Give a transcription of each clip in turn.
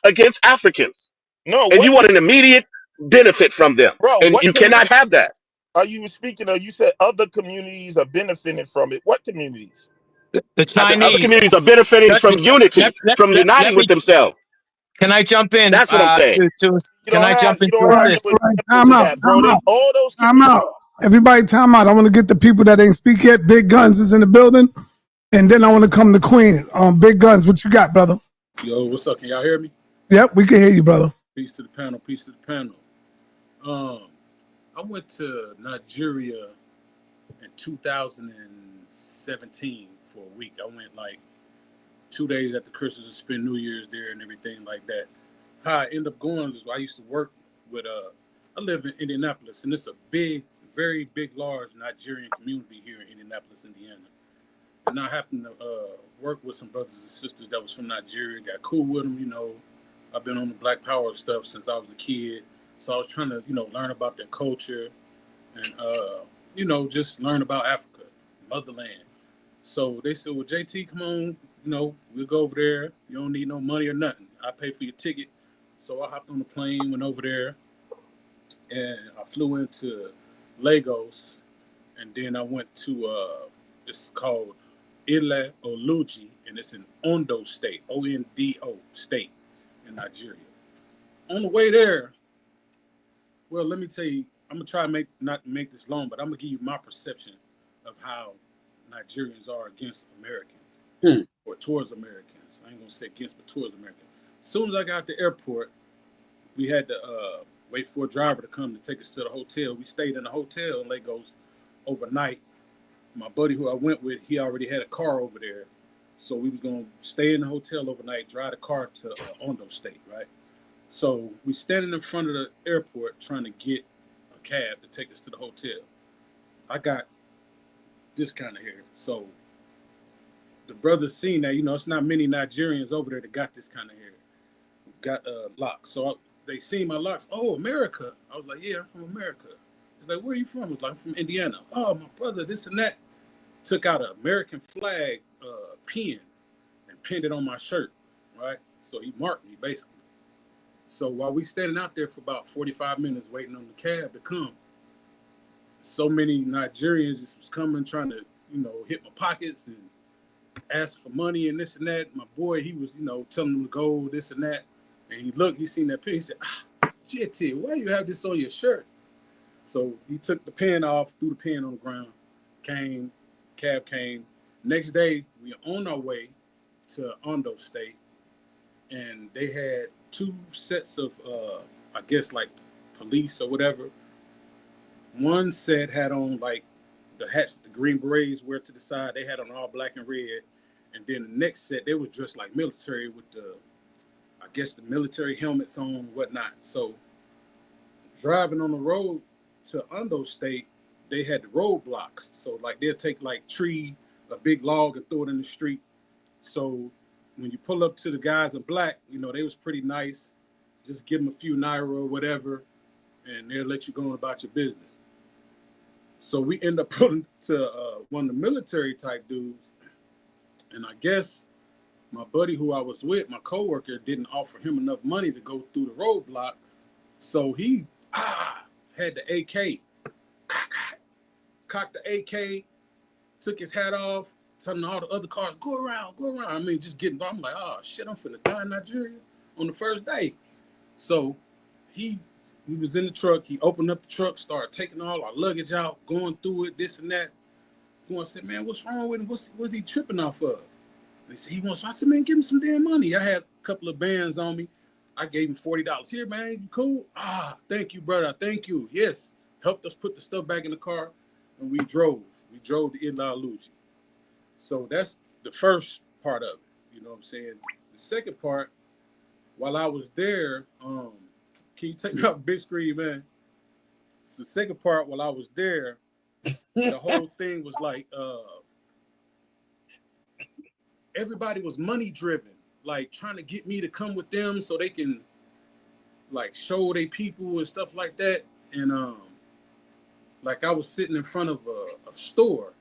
against Africans, No, and you want an immediate benefit from them, bro, and what you cannot have that. are you speaking of? You said other communities are benefiting from it. What communities? The I said other Chinese. communities are benefiting Let, from unity, from let uniting with me. themselves. Can I jump in? That's what I'm saying. Can I jump in to All right, assist? all right. Time out. bro. Time out. All those Time out. Everybody, time out. I want to get the people that ain't speak yet. Big Guns is in the building, and then I want to come to Queen. Big Guns, what you got, brother? Yo, what's up? Can y'all hear me? Yep, we can hear you, brother. Peace to the panel. Peace to the panel. I went to Nigeria in 2017 for a week. I went like 2 days after Christmas and spent New Year's there and everything like that. How I ended up going is I used to work with I live in Indianapolis, and it's a big, very big, large Nigerian community here in Indianapolis, Indiana. And I happened to work with some brothers and sisters that was from Nigeria, got cool with them, you know. I've been on the Black Power stuff since I was a kid. So I was trying to, you know, learn about their culture and, you know, just learn about Africa, motherland. So they said, well, JT, come on, you know, we'll go over there. You don't need no money or nothing. I pay for your ticket. So I hopped on the plane, went over there, and I flew into Lagos. And then I went to, it's called Ile Oluji, and it's in Ondo State, O-N-D-O State in Nigeria. On the way there, well, let me tell you, I'm gonna try to not make this long, but I'm gonna give you my perception of how Nigerians are against Americans or towards Americans. I ain't gonna say against, but towards Americans. As soon as I got to the airport, we had to wait for a driver to come to take us to the hotel. We stayed in a hotel in Lagos overnight. My buddy who I went with, he already had a car over there. So we was gonna stay in the hotel overnight, drive the car to Ondo State, right? So we standing in front of the airport trying to get a cab to take us to the hotel. I got this kind of hair. So the brother seen that, you know, it's not many Nigerians over there that got this kind of hair, got locks. So they seen my locks. Oh, America. I was like, yeah, I'm from America. He's like, where are you from? I was like, I'm from Indiana. Oh, my brother, this and that. Took out an American flag pin and pinned it on my shirt, right? So he marked me, basically. So while we standing out there for about 45 minutes waiting on the cab to come, so many Nigerians just was coming trying to, you know, hit my pockets and ask for money and this and that. My boy, he was, you know, telling them to go, this and that. And he looked, he seen that pin. He said, JT, why do you have this on your shirt? So he took the pin off, threw the pin on the ground, cab came. Next day, we were on our way to Ondo State, and they had 2 sets of, I guess, like police or whatever. One set had on, like, the hats the Green Berets wear to the side. They had on all black and red. And then the next set, they was dressed like military with the, I guess, the military helmets on and whatnot. So driving on the road to Ondo State, they had the roadblocks. So like they'll take like a big log and throw it in the street. So when you pull up to the guys in black, you know, they was pretty nice. Just give them a few naira or whatever, and they'll let you go on about your business. So we end up pulling to one of the military type dudes. And I guess my buddy who I was with, my coworker, didn't offer him enough money to go through the roadblock. So he had the AK. Cocked the AK, took his hat off, telling all the other cars, go around. I mean, just getting, I'm like, oh shit, I'm finna die in Nigeria on the first day. So we was in the truck, he opened up the truck, started taking all our luggage out, going through it, this and that. I said, man, what's wrong with him? What's he tripping off of? They said, he wants, I said, man, give him some damn money. I had a couple of bands on me. I gave him $40. Here, man, you cool? Thank you, brother, thank you. Yes, helped us put the stuff back in the car. And we drove to Ile Oluji. So that's the first part of it. You know what I'm saying? The second part, while I was there, can you take me off big screen, man? It's the second part, while I was there, the whole thing was like, everybody was money driven, like trying to get me to come with them so they can like show their people and stuff like that. And like I was sitting in front of a store,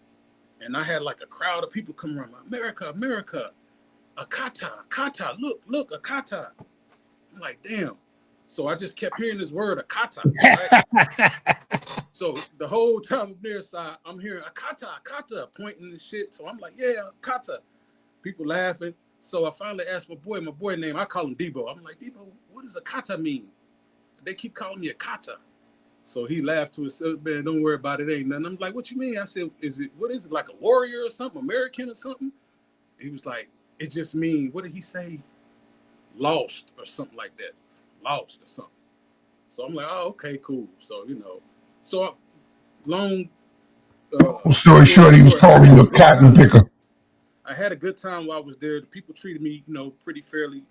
and I had like a crowd of people come around. America, Akata, look, Akata. I'm like, damn. So I just kept hearing this word Akata. Right? So the whole time I'm there, so I'm hearing Akata, pointing and shit. So I'm like, yeah, Akata. People laughing. So I finally asked my boy name, I call him Debo. I'm like, Debo, what does Akata mean? They keep calling me Akata. So he laughed to himself, man, don't worry about it, ain't nothing. I'm like, what you mean? I said, what is it, like a warrior or something, American or something? He was like, it just means, what did he say? Lost or something like that. Lost or something. So I'm like, oh, okay, cool. So, long story short, he was calling you a cotton picker. I had a good time while I was there. The people treated me, pretty fairly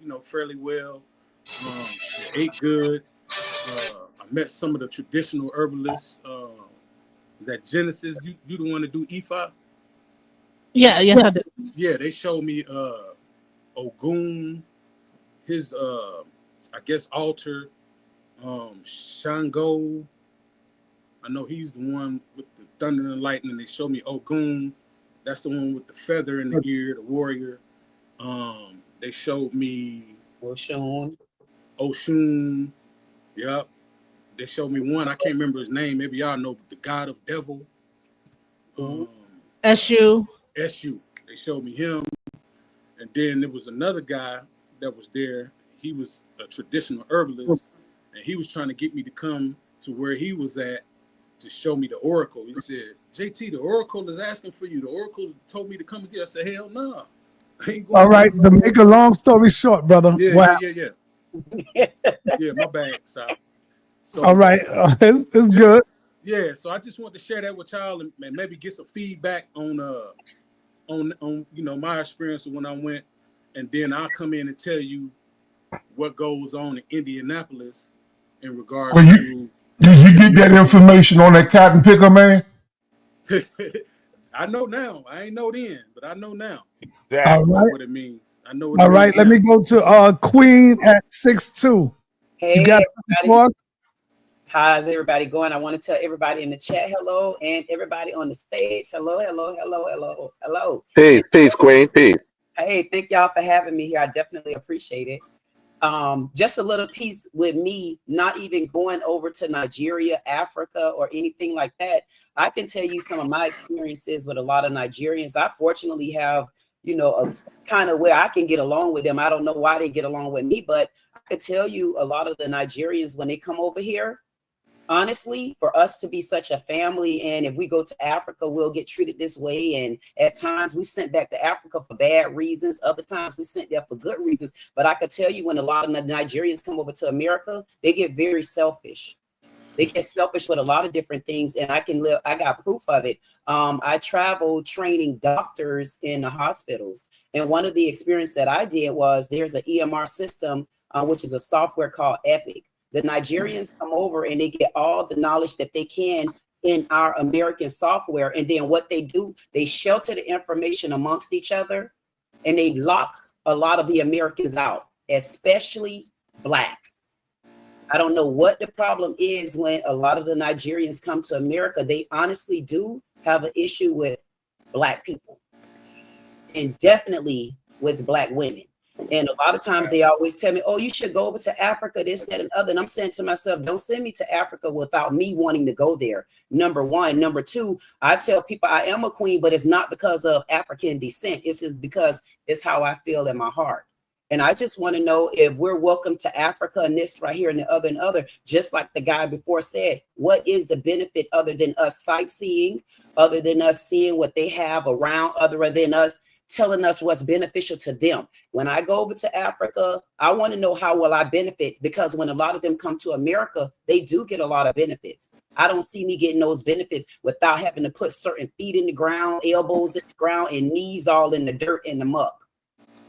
well. Ate good. I met some of the traditional herbalists. Is that Genesis? You the one to do Ifa? Yeah, yes, I do. Yeah, they showed me Ogun, his I guess altar, Shango. I know he's the one with the thunder and lightning. They showed me Ogun. That's the one with the feather in the ear, the warrior. They showed me Oshun. Yep. They showed me one. I can't remember his name. Maybe y'all know the God of Devil. SU. They showed me him. And then there was another guy that was there. He was a traditional herbalist. And he was trying to get me to come to where he was at to show me the oracle. He said, JT, the oracle is asking for you. The oracle told me to come here. I said, hell no. Nah. All right. To make a long story short, brother. Yeah, wow. Yeah, my bag, so. All right. It's good. Yeah, so I just want to share that with y'all and maybe get some feedback on my experience when I went, and then I'll come in and tell you what goes on in Indianapolis in regards to. Did you get that information on that cotton picker, man? I know now. I ain't know then, but I know now. Exactly. All right. What it means. I know what All it right. means Let now. me go to Queen at 6'2". Hey, you got everybody. How's everybody going? I want to tell everybody in the chat hello, and everybody on the stage hello. Peace, Queen. Peace. Hey, thank y'all for having me here. I definitely appreciate it. Just a little piece with me not even going over to Nigeria, Africa, or anything like that. I can tell you some of my experiences with a lot of Nigerians. I fortunately have, a kind of where I can get along with them. I don't know why they get along with me, but I could tell you a lot of the Nigerians, when they come over here, honestly, for us to be such a family, and if we go to Africa, we'll get treated this way. And at times we sent back to Africa for bad reasons. Other times we sent there for good reasons. But I could tell you when a lot of the Nigerians come over to America, they get very selfish. They get selfish with a lot of different things. And I got proof of it. I traveled training doctors in the hospitals. And one of the experience that I did was there's an EMR system, which is a software called Epic. The Nigerians come over and they get all the knowledge that they can in our American software. And then what they do, they shelter the information amongst each other, and they lock a lot of the Americans out, especially Blacks. I don't know what the problem is when a lot of the Nigerians come to America. They honestly do have an issue with Black people, and definitely with Black women. And a lot of times they always tell me, oh, you should go over to Africa, this, that, and other. And I'm saying to myself, don't send me to Africa without me wanting to go there. Number one. Number two, I tell people I am a queen, but it's not because of African descent. It's just because it's how I feel in my heart. And I just want to know if we're welcome to Africa and this right here and the other, just like the guy before said, what is the benefit other than us sightseeing, other than us seeing what they have around, other than us telling us what's beneficial to them? When I go over to Africa, I want to know how will I benefit, because when a lot of them come to America, they do get a lot of benefits. I don't see me getting those benefits without having to put certain feet in the ground, elbows in the ground, and knees all in the dirt and the muck.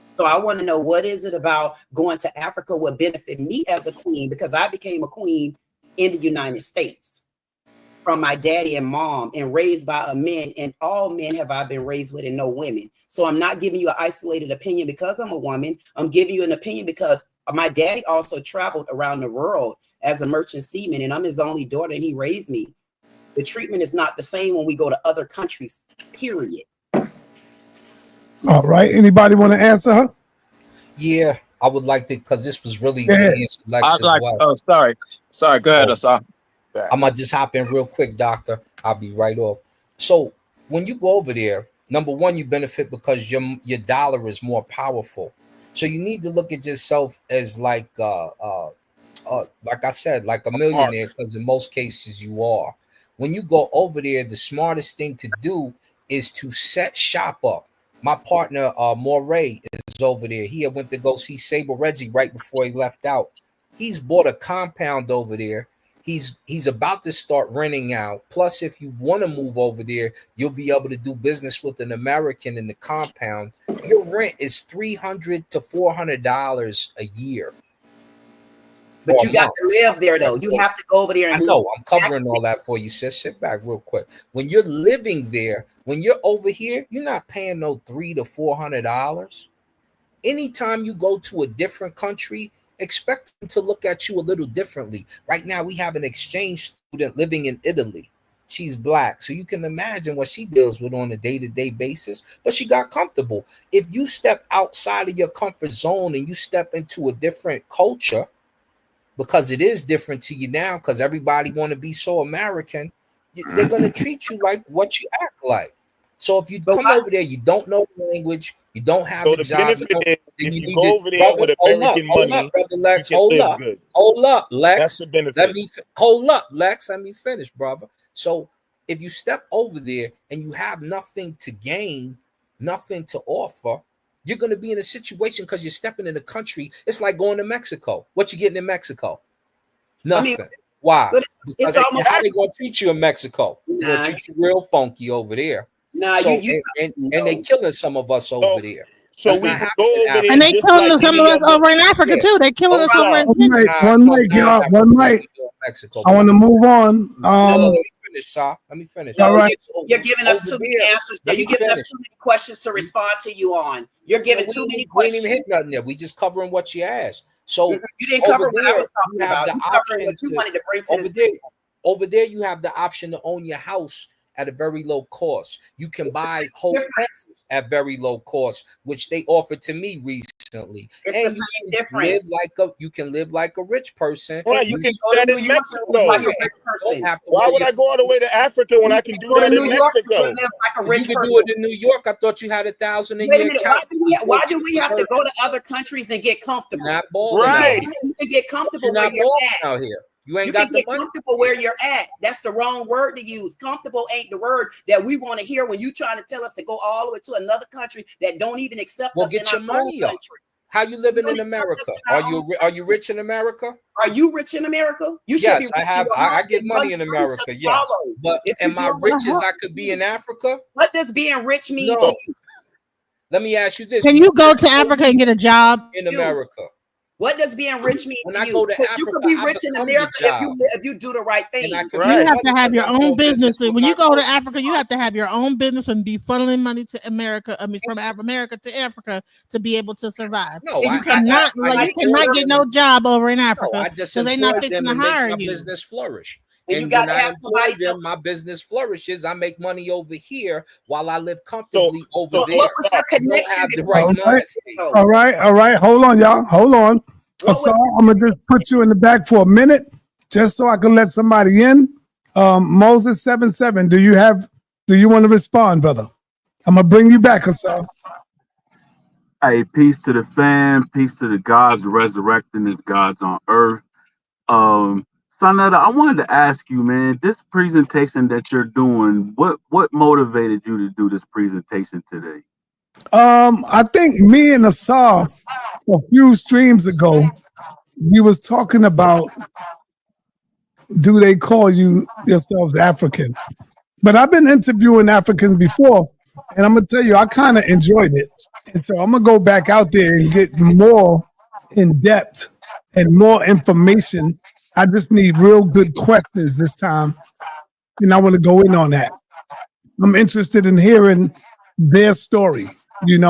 So I want to know, what is it about going to Africa would benefit me as a queen, because I became a queen in the United States from my daddy and mom, and raised by a men, and all men have I been raised with, and no women. So I'm not giving you an isolated opinion because I'm a woman. I'm giving you an opinion because my daddy also traveled around the world as a merchant seaman, and I'm his only daughter, and he raised me. The treatment is not the same when we go to other countries, period. All right. Anybody want to answer her? Yeah. I would like to, because this was really Yeah. to answer Lex I'd as like. well. Oh, sorry. Go ahead, Asaf. I'm gonna just hop in real quick, doctor. I'll be right off. So when you go over there, number one, you benefit because your dollar is more powerful. So you need to look at yourself as like I said, like a millionaire, because in most cases you are. When you go over there, the smartest thing to do is to set shop up. My partner, Moray, is over there. He had went to go see Saber Reggie right before he left out. He's bought a compound over there. He's about to start renting out. Plus, if you want to move over there, you'll be able to do business with an American in the compound. Your rent is $300 to $400 a year. But you got to live there, though. You have to go over there and I know. I'm covering all that for you, sis. Sit back real quick. When you're living there, when you're over here, you're not paying no $300 to $400. Anytime you go to a different country, expect them to look at you a little differently. Right now, we have an exchange student living in Italy. She's black, so you can imagine what she deals with on a day-to-day basis, but she got comfortable. If you step outside of your comfort zone and you step into a different culture, because it is different to you now, because everybody want to be so American, they're going to treat you like what you act like. So if you come over there, you don't know the language, you don't have a job. Benefit is if you go over there with American money, brother Lex, you can live good. Hold up, Lex. That's the benefit. Hold up, Lex. Let me finish, brother. So if you step over there and you have nothing to gain, nothing to offer, you're going to be in a situation because you're stepping in a country. It's like going to Mexico. What you getting in Mexico? Nothing. I mean, why? It's almost how they going to treat you in Mexico. They're going to treat you real funky over there. Nah, so, and they killing some of us over there. So we can go over there. And they killing some of us over in Africa too. They killing us over in One mic, one mic. Mexico. I want to move on. Let me finish, Sa. Let me finish. No, you're giving us too many answers. You're giving us too many questions to respond to you on. You're giving too many questions. We ain't even hit nothing there. We just covering what you asked. So you didn't cover what I was talking about. You covered what you wanted to bring to the table. Over there, you have the option to own your house at a very low cost. You can buy whole houses at very low cost, which they offered to me recently. It's the same difference. You can live like a rich person. Right, you can do that in Mexico. Why would I go all the way to Africa when I can do that in Mexico? You can do it in New York. I thought you had 1,000 in your account. Why do we have to go to other countries and get comfortable? Not balling right. You can get comfortable where you're at. Out here. You ain't you got can get comfortable where you're at. That's the wrong word to use. Comfortable ain't the word that we want to hear when you trying to tell us to go all the way to another country that don't even accept us get in your our money own up. country. How you living in America? Are you rich in America? Are you rich in America? You should yes, be rich. I have. I get money in America. Yes, but am I rich as I could be in Africa? What does being rich mean to you? Let me ask you this: Can you go to Africa and get a job in America? What does being rich mean when to I you? go to Africa, you could be rich in America if you do the right thing. You have to have your own business. When you go to Africa, you have to have your own business and be funneling money to America. I mean, from America to Africa to be able to survive. No, you cannot get no job over in Africa because they're not fixing to hire you. Business flourish. And you got to have somebody my business flourishes. I make money over here while I live comfortably over there. What was your connection? All right. Hold on, y'all. Hold on. So I'm gonna just put you in the back for a minute, just so I can let somebody in. Moses 77. Do you want to respond, brother? I'm gonna bring you back, Asaf. Hey, peace to the fam, peace to the gods resurrecting as gods on earth. Sonetta, I wanted to ask you, man, this presentation that you're doing, what motivated you to do this presentation today? I think me and Asaf a few streams ago, we was talking about, do they call you yourselves African? But I've been interviewing Africans before, and I'm gonna tell you, I kind of enjoyed it. And so I'm gonna go back out there and get more in depth and more information. I just need real good questions this time, and I want to go in on that. I'm interested in hearing their story, Yeah.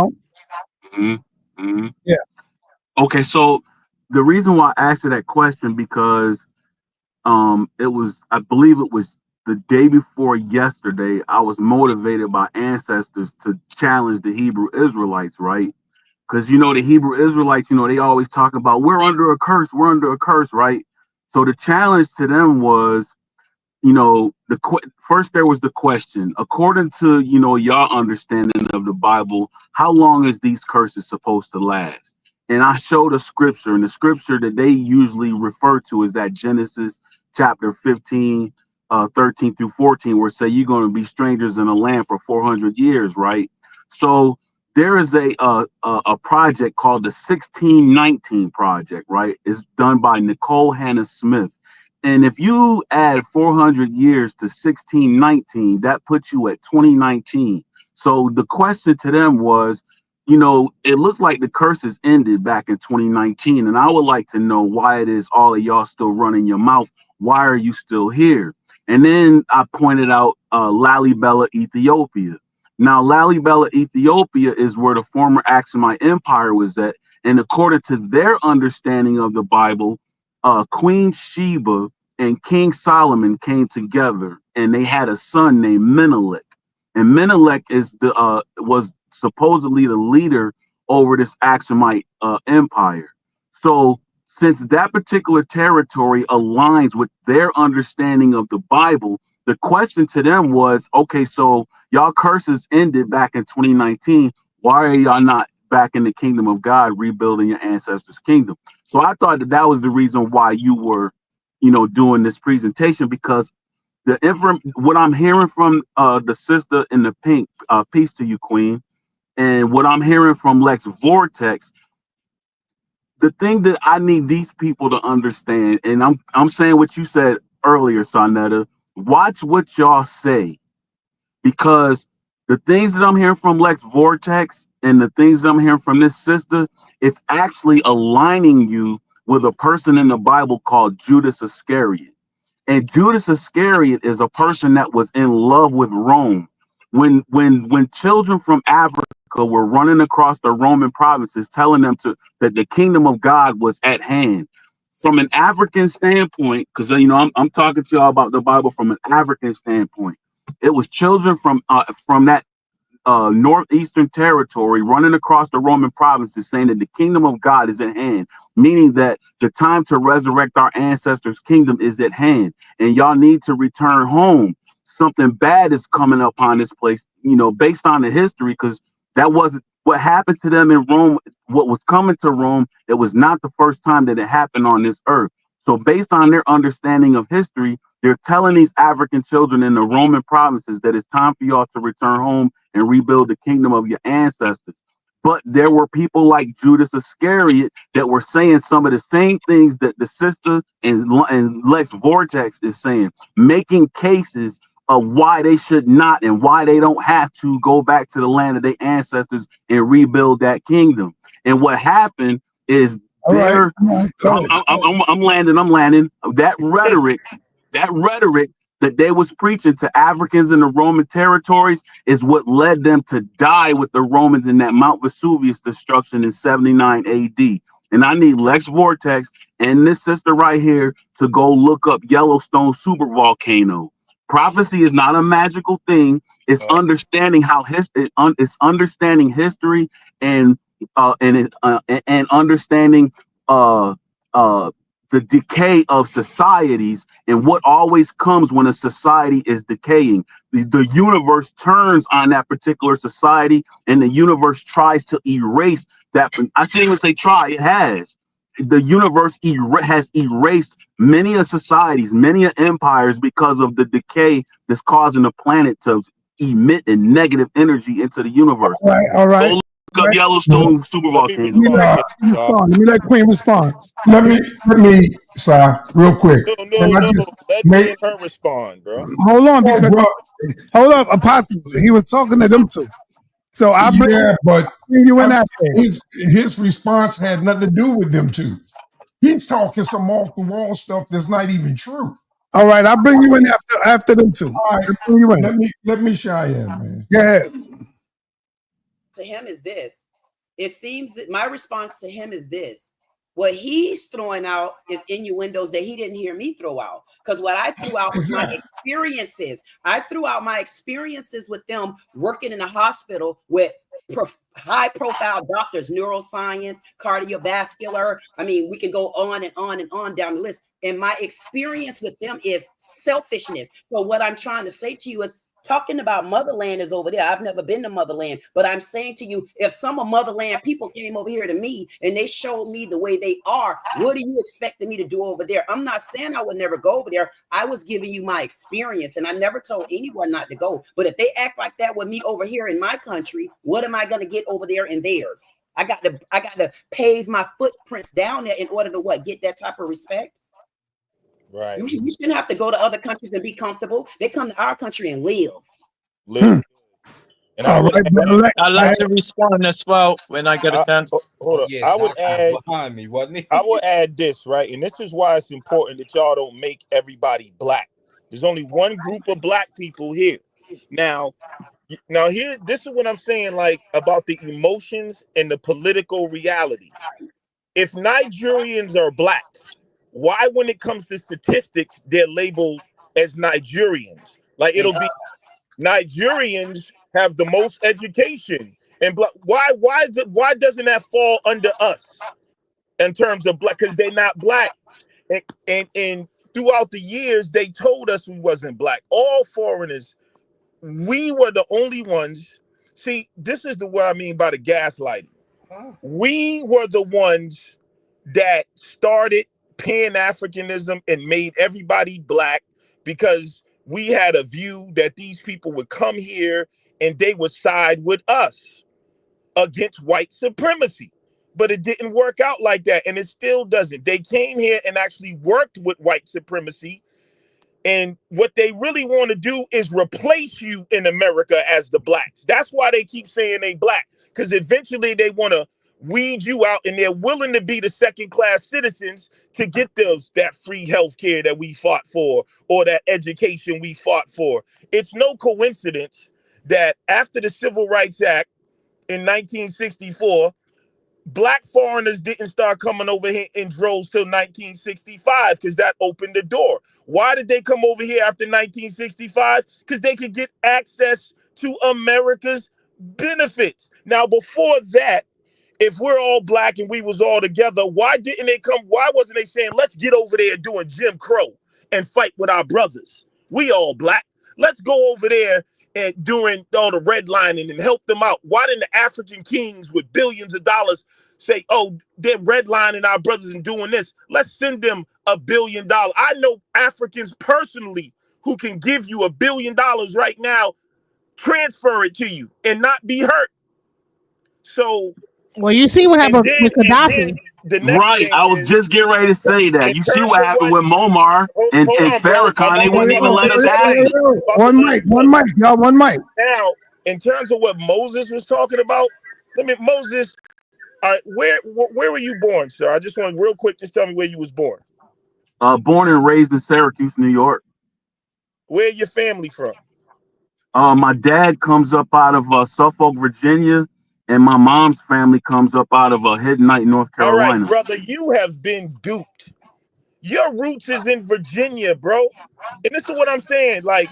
Okay, so the reason why I asked you that question because I believe it was the day before yesterday, I was motivated by ancestors to challenge the Hebrew Israelites, right? because you know the Hebrew Israelites, you know, they always talk about we're under a curse, right? So the challenge to them was, you know, first there was the question, according to, you know, y'all understanding of the Bible, how long is these curses supposed to last? And I showed a scripture, and the scripture that they usually refer to is that Genesis chapter 15, 13 through 14, where it say you're going to be strangers in a land for 400 years, right? So there is a project called the 1619 project, right? It's done by Nicole Hannah Smith. And if you add 400 years to 1619, that puts you at 2019. So the question to them was, you know, it looks like the curses ended back in 2019. And I would like to know why it is all of y'all still running your mouth. Why are you still here? And then I pointed out Lalibela, Ethiopia. Now, Lalibela, Ethiopia is where the former Aksumite Empire was at. And according to their understanding of the Bible, Queen Sheba and King Solomon came together, and they had a son named Menelik. And Menelik was supposedly the leader over this Aksumite empire. So since that particular territory aligns with their understanding of the Bible, the question to them was, okay, so y'all curses ended back in 2019. Why are y'all not back in the kingdom of God, rebuilding your ancestors' kingdom? So I thought that was the reason why you were, you know, doing this presentation, because what I'm hearing from the sister in the pink, peace to you, Queen, and what I'm hearing from Lex Vortex, the thing that I need these people to understand, and I'm saying what you said earlier, Sonetta, watch what y'all say, because the things that I'm hearing from Lex Vortex and the things that I'm hearing from this sister, it's actually aligning you with a person in the Bible called Judas Iscariot. And Judas Iscariot is a person that was in love with Rome. When children from Africa were running across the Roman provinces, telling them that the kingdom of God was at hand, from an African standpoint, because you know I'm talking to y'all about the Bible from an African standpoint, it was children from that northeastern territory running across the Roman provinces saying that the kingdom of God is at hand, meaning that the time to resurrect our ancestors' kingdom is at hand, and y'all need to return home. Something bad is coming upon this place, you know, based on the history, because that wasn't what happened to them in Rome. What was coming to Rome, it was not the first time that it happened on this earth. So based on their understanding of history, they're telling these African children in the Roman provinces that it's time for y'all to return home and rebuild the kingdom of your ancestors. But there were people like Judas Iscariot that were saying some of the same things that the sister and Lex Vortex is saying, making cases of why they should not and why they don't have to go back to the land of their ancestors and rebuild that kingdom. And what happened is I'm landing. That rhetoric that they was preaching to Africans in the Roman territories is what led them to die with the Romans in that Mount Vesuvius destruction in 79 AD. And I need Lex Vortex and this sister right here to go look up Yellowstone Super volcano. Prophecy is not a magical thing. It's understanding how it's understanding history and understanding the decay of societies and what always comes when a society is decaying. The universe turns on that particular society, and the universe tries to erase that. I shouldn't even say try, it has. The universe has erased many of societies, many of empires, because of the decay that's causing the planet to emit a negative energy into the universe. All right. Go look up Yellowstone Super volcano. Let me let Queen respond. Let me, real quick. No. Let me and her respond, bro. Hold on, because hold up, Apostle. He was talking to them too. So I bring you in after. His response had nothing to do with them two. He's talking some off the wall stuff that's not even true. All right, I'll bring you in after them two. All right, bring you in. Let me Cheyenne, man. Go ahead. To him is this. It seems that my response to him is this. What he's throwing out is innuendos that he didn't hear me throw out. Because what I threw out was my experiences. I threw out my experiences with them working in a hospital with high profile doctors, neuroscience, cardiovascular. I mean, we can go on and on and on down the list. And my experience with them is selfishness. So what I'm trying to say to you is, talking about motherland is over there. I've never been to motherland, but I'm saying to you, if some of motherland people came over here to me and they showed me the way they are, what are you expecting me to do over there? I'm not saying I would never go over there. I was giving you my experience, and I never told anyone not to go. But if they act like that with me over here in my country, what am I going to get over there in theirs? I got to pave my footprints down there in order to what? Get that type of respect. Right. You shouldn't have to go to other countries and be comfortable. They come to our country and live. And I like to respond as well when I get a chance. Hold on. Yeah, I would add behind me, wasn't he? I will add this, right? And this is why it's important that y'all don't make everybody black. There's only one group of black people here. Now here, this is what I'm saying, like, about the emotions and the political reality. If Nigerians are black, why, when it comes to statistics, they're labeled as Nigerians? Like, it'll be Nigerians have the most education, and why doesn't that fall under us in terms of black? Because they're not black, and throughout the years they told us we wasn't black. All foreigners, we were the only ones. See, this is what I mean by the gaslighting. We were the ones that started Pan-Africanism and made everybody black, because we had a view that these people would come here and they would side with us against white supremacy. But it didn't work out like that, and it still doesn't. They came here and actually worked with white supremacy, and what they really want to do is replace you in America as the blacks. That's why they keep saying they black, because eventually they want to weed you out, and they're willing to be the second-class citizens to get that free health care that we fought for, or that education we fought for. It's no coincidence that after the Civil Rights Act in 1964, black foreigners didn't start coming over here in droves till 1965, because that opened the door. Why did they come over here after 1965? Because they could get access to America's benefits. Now, before that, if we're all black and we was all together, why didn't they come? Why wasn't they saying, let's get over there doing Jim Crow and fight with our brothers? We all black. Let's go over there and doing all the redlining and help them out. Why didn't the African kings with billions of dollars say, oh, they're redlining our brothers and doing this? Let's send them $1 billion. I know Africans personally who can give you $1 billion right now, transfer it to you and not be hurt. So, well, you see what happened with Gaddafi. Right, I was just getting ready to say that. You see what happened with Muammar and Farrakhan. They wouldn't even let us have it. One mic, y'all, one mic. Now, in terms of what Moses was talking about, Moses, where were you born, sir? I just want real quick, just tell me where you was born. Born and raised in Syracuse, New York. Where your family from? My dad comes up out of Suffolk, Virginia, and my mom's family comes up out of Hidden Night, North Carolina. All right, brother, you have been duped. Your roots is in Virginia, bro. And this is what I'm saying. Like,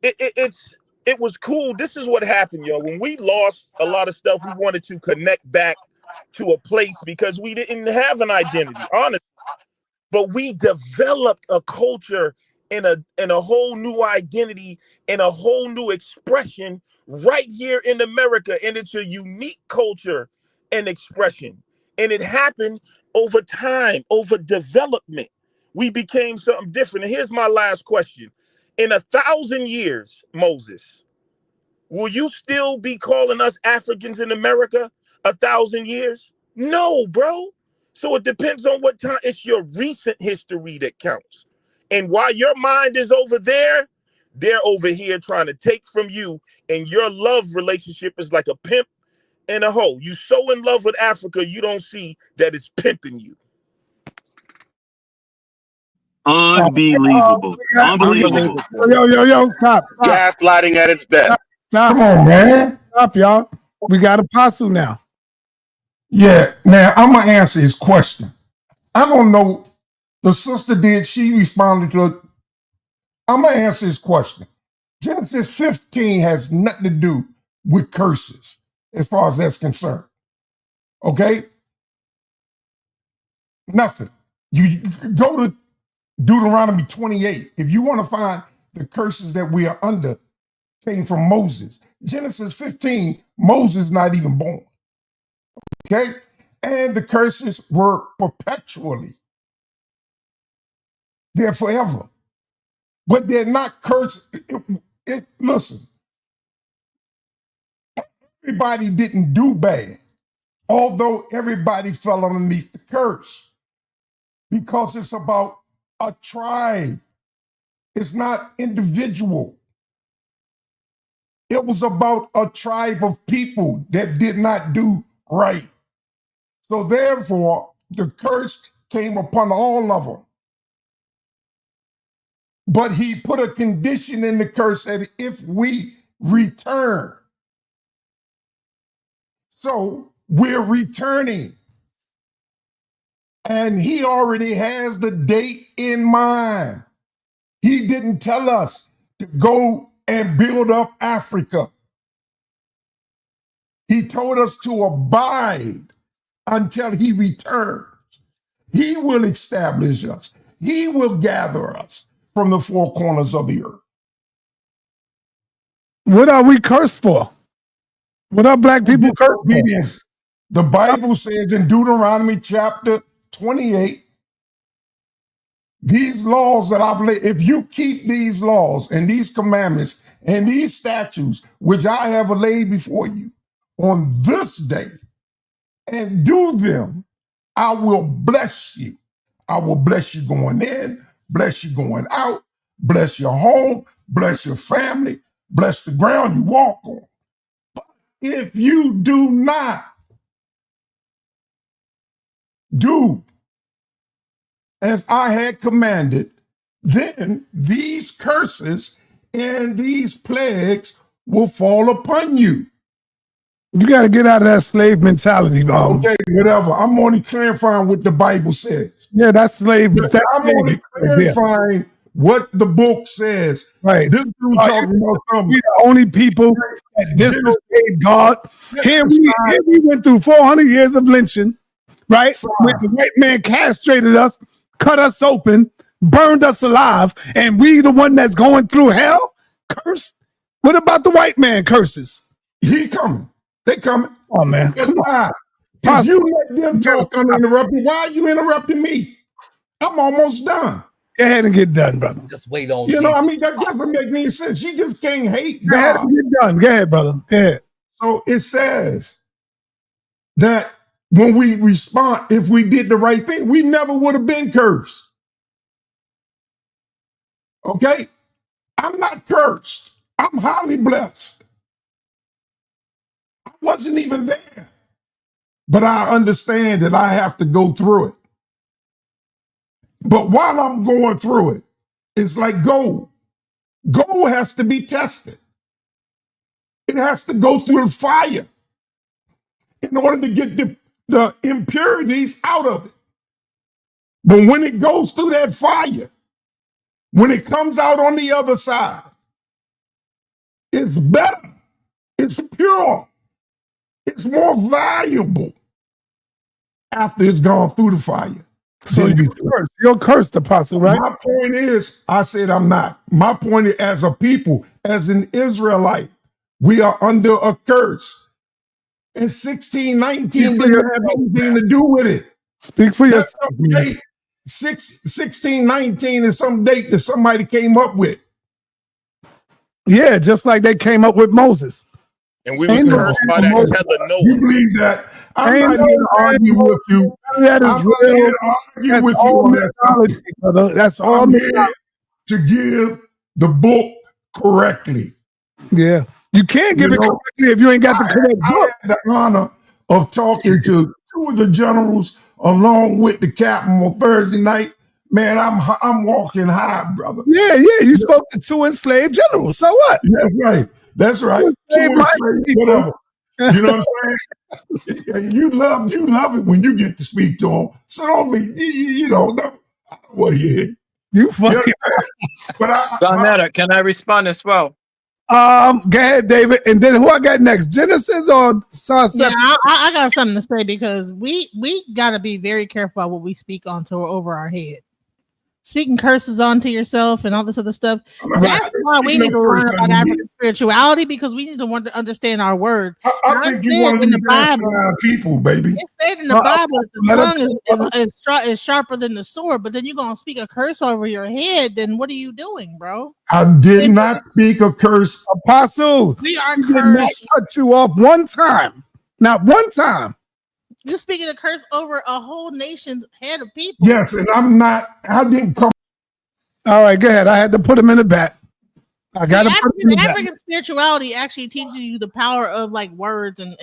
it was cool. This is what happened, yo. When we lost a lot of stuff, we wanted to connect back to a place because we didn't have an identity, honestly. But we developed a culture and a whole new identity and a whole new expression right here in America. And it's a unique culture and expression. And it happened over time, over development. We became something different. And here's my last question. In 1,000 years, Moses, will you still be calling us Africans in America 1,000 years? No, bro. So it depends on what time. It's your recent history that counts. And while your mind is over there, they're over here trying to take from you. And your love relationship is like a pimp and a hoe. You so in love with Africa, you don't see that it's pimping you. Unbelievable. Unbelievable. Yo, stop. Gaslighting at its best. Stop. Come on, man. Stop, y'all. We got Apostle now. Yeah, now I'm going to answer his question. I don't know. The sister she responded to it. I'm going to answer his question. Genesis 15 has nothing to do with curses as far as that's concerned. Okay? Nothing. You go to Deuteronomy 28. If you want to find the curses that we are under, came from Moses. Genesis 15, Moses not even born. Okay? And the curses were perpetually. They're forever. But they're not cursed. Listen, everybody didn't do bad, although everybody fell underneath the curse, because it's about a tribe. It's not individual. It was about a tribe of people that did not do right. So therefore, the curse came upon all of them. But he put a condition in the curse that if we return, so we're returning. And he already has the date in mind. He didn't tell us to go and build up Africa. He told us to abide until he returns. He will establish us. He will gather us from the four corners of the earth. What are we cursed for? What are black people cursed for? Obedience. The Bible says in Deuteronomy chapter 28, these laws that I've laid, if you keep these laws and these commandments and these statutes, which I have laid before you on this day, and do them, I will bless you. I will bless you going in, bless you going out, bless your home, bless your family, bless the ground you walk on. But if you do not do as I had commanded, then these curses and these plagues will fall upon you. You got to get out of that slave mentality, Okay, whatever. I'm only clarifying what the Bible says. Yeah, that's slave. I'm only clarifying what the book says. Right. This dude talking about something. We the only people that disobeyed God. Here we went through 400 years of lynching, right? When the white man castrated us, cut us open, burned us alive, and we the one that's going through hell? Cursed? What about the white man curses? He coming. They coming. Oh, man. If you let them talk uninterrupted, why are you interrupting me? I'm almost done. Go ahead and get done, brother. Just wait on. You know, I mean, that doesn't make any sense. You just can't hate God. Go ahead and get done. Go ahead, brother. Go ahead. So it says that when we respond, if we did the right thing, we never would have been cursed. Okay? I'm not cursed. I'm highly blessed. I wasn't even there. But I understand that I have to go through it. But while I'm going through it, it's like gold. Gold has to be tested. It has to go through the fire in order to get the impurities out of it. But when it goes through that fire, when it comes out on the other side, it's better. It's pure. It's more valuable after it's gone through the fire. So you're cursed, Apostle, right? My point is, I said I'm not. My point is, as a people, as an Israelite, we are under a curse. And 1619 didn't have anything to do with it. Speak for yourself. 1619 is some date that somebody came up with. Yeah, just like they came up with Moses. And we were cursed by that tether Noah. You believe that? I'm not here to argue with you. That is I'm not here to argue with you on that. Brother. That's all. I'm here to give the book correctly. Yeah. You can't give it correctly if you ain't got the correct book. I had the honor of talking to two of the generals along with the captain on Thursday night. Man, I'm walking high, brother. Yeah. You spoke to two enslaved generals. So what? That's right. Whatever. You know what I'm saying? And you love it when you get to speak to them. So don't be, I don't know what he is. But Sonetta, can I respond as well? Go ahead, David. And then who I got next? Genesis or Yeah, I got something to say because we got to be very careful about what we speak onto or over our head. Speaking curses onto yourself and all this other stuff. That's why we need to learn about African spirituality, because we need to want to understand our word. I think you want to be passing around people, baby. It said in the Bible that the tongue is sharper than the sword, but then you're going to speak a curse over your head, then what are you doing, bro? I did not speak a curse. Apostle, we are she cursed. did not cut you off one time. Not one time. You're speaking a curse over a whole nation's head of people. Yes, and I didn't come. All right, go ahead. I had to put him in the back. I got to put him in the back. African spirituality actually teaches you the power of like words and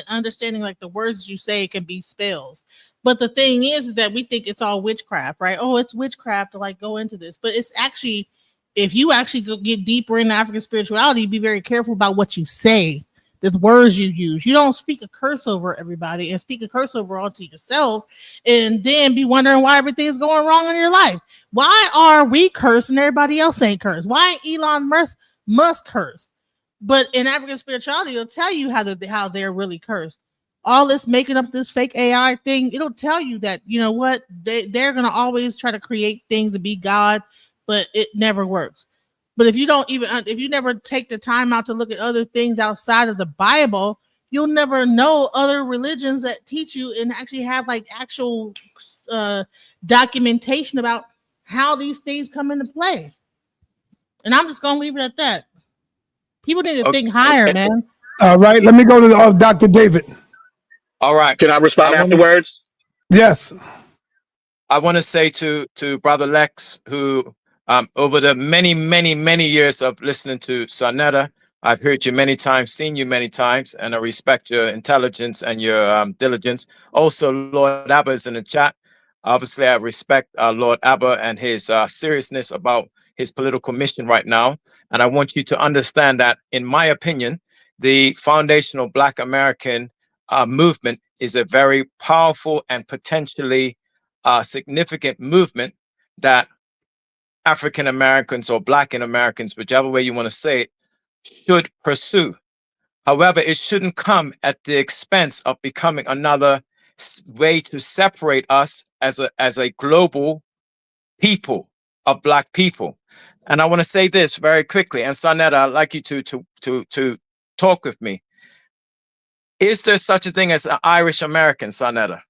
understanding like the words you say can be spells. But the thing is that we think it's all witchcraft, right? Oh, it's witchcraft to like go into this. But it's actually, if you actually go get deeper into African spirituality, be very careful about what you say. The words you use. You don't speak a curse over everybody and speak a curse over onto yourself and then be wondering why everything's going wrong in your life. Why are we cursed and everybody else ain't cursed? Why ain't Elon Musk cursed? But in African spirituality, it'll tell you how they're really cursed. All this making up this fake AI thing, it'll tell you that, you know what, they're going to always try to create things to be God, but it never works. But if you never take the time out to look at other things outside of the Bible, you'll never know other religions that teach you and actually have like actual documentation about how these things come into play. And I'm just going to leave it at that. People need to think higher, man. All right, let me go to Dr. David. All right. Can I respond afterwards? Yes. I want to say to Brother Lex, who over the many years of listening to Sarnetta, I've heard you many times, seen you many times, and I respect your intelligence and your diligence. Also, Lord Abba is in the chat. Obviously, I respect Lord Abba and his seriousness about his political mission right now. And I want you to understand that, in my opinion, the foundational Black American movement is a very powerful and potentially significant movement that African Americans or Black Americans, whichever way you want to say it, should pursue. However, it shouldn't come at the expense of becoming another way to separate us as a global people of Black people. And I want to say this very quickly, and Sarnetta, I'd like you to talk with me. Is there such a thing as an Irish American, Sarnetta?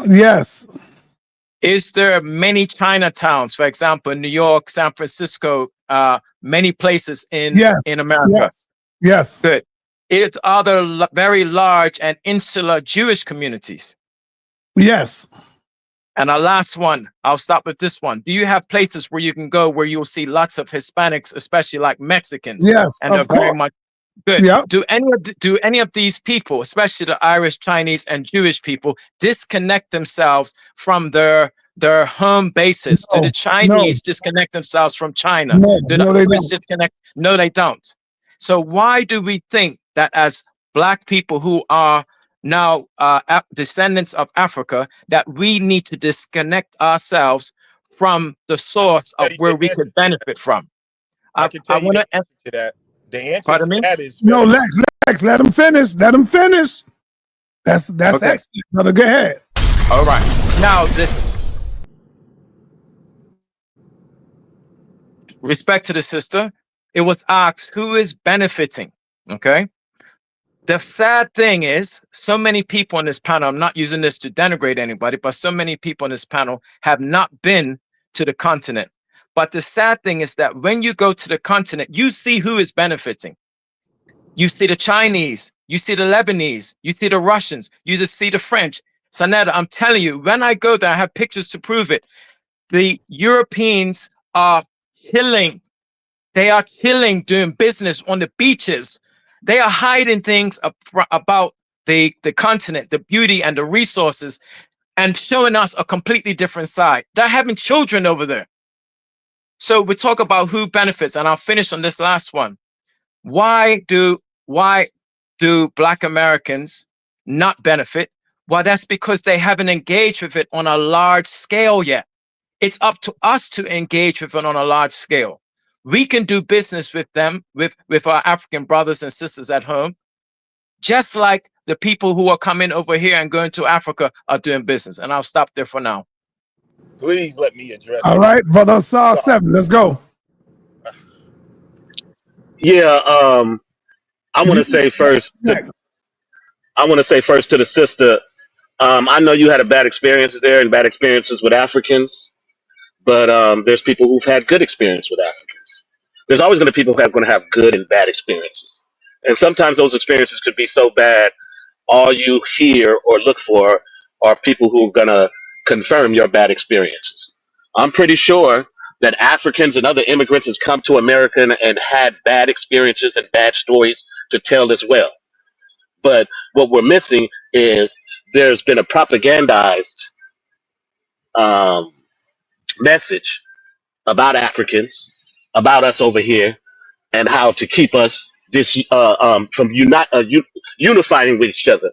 Yes. Is there many Chinatowns, for example, in New York, San Francisco, many places in America? Yes. Good. Are there very large and insular Jewish communities? Yes. And our last one, I'll stop with this one. Do you have places where you can go where you'll see lots of Hispanics, especially like Mexicans? Yes, and they're very much good. Yep. Do any of these people, especially the Irish, Chinese, and Jewish people, disconnect themselves from their home bases? Do the Chinese disconnect themselves from China? Do the Irish disconnect? No, they don't. So why do we think that as Black people who are now descendants of Africa, that we need to disconnect ourselves from the source of where we could benefit from? I can tell you the answer to that. The answer to that is no. Lex, let him finish. Let him finish. That's okay. Excellent, brother. Go ahead. All right. Now, this respect to the sister, it was asked who is benefiting. Okay. The sad thing is, so many people on this panel, I'm not using this to denigrate anybody, but so many people on this panel have not been to the continent. But the sad thing is that when you go to the continent, you see who is benefiting. You see the Chinese, you see the Lebanese, you see the Russians, you just see the French. Sarnetta, I'm telling you, when I go there, I have pictures to prove it. The Europeans are killing. They are killing doing business on the beaches. They are hiding things about the continent, the beauty and the resources, and showing us a completely different side. They're having children over there. So we talk about who benefits, and I'll finish on this last one. Why do Black Americans not benefit? Well, that's because they haven't engaged with it on a large scale yet. It's up to us to engage with it on a large scale. we can do business with them, with our African brothers and sisters at home, just like the people who are coming over here and going to Africa are doing business. And I'll stop there for now. Please let me address. All right, brother Saw 7, let's go. Yeah, I want to say first. I want to say first to the sister. I know you had a bad experience there and bad experiences with Africans, but there's people who've had good experience with Africans. There's always going to be people who are going to have good and bad experiences, and sometimes those experiences could be so bad. All you hear or look for are people who are going to confirm your bad experiences. I'm pretty sure that Africans and other immigrants has come to America and had bad experiences and bad stories to tell as well. But what we're missing is there's been a propagandized um, message about Africans, about us over here, and how to keep us from unifying with each other.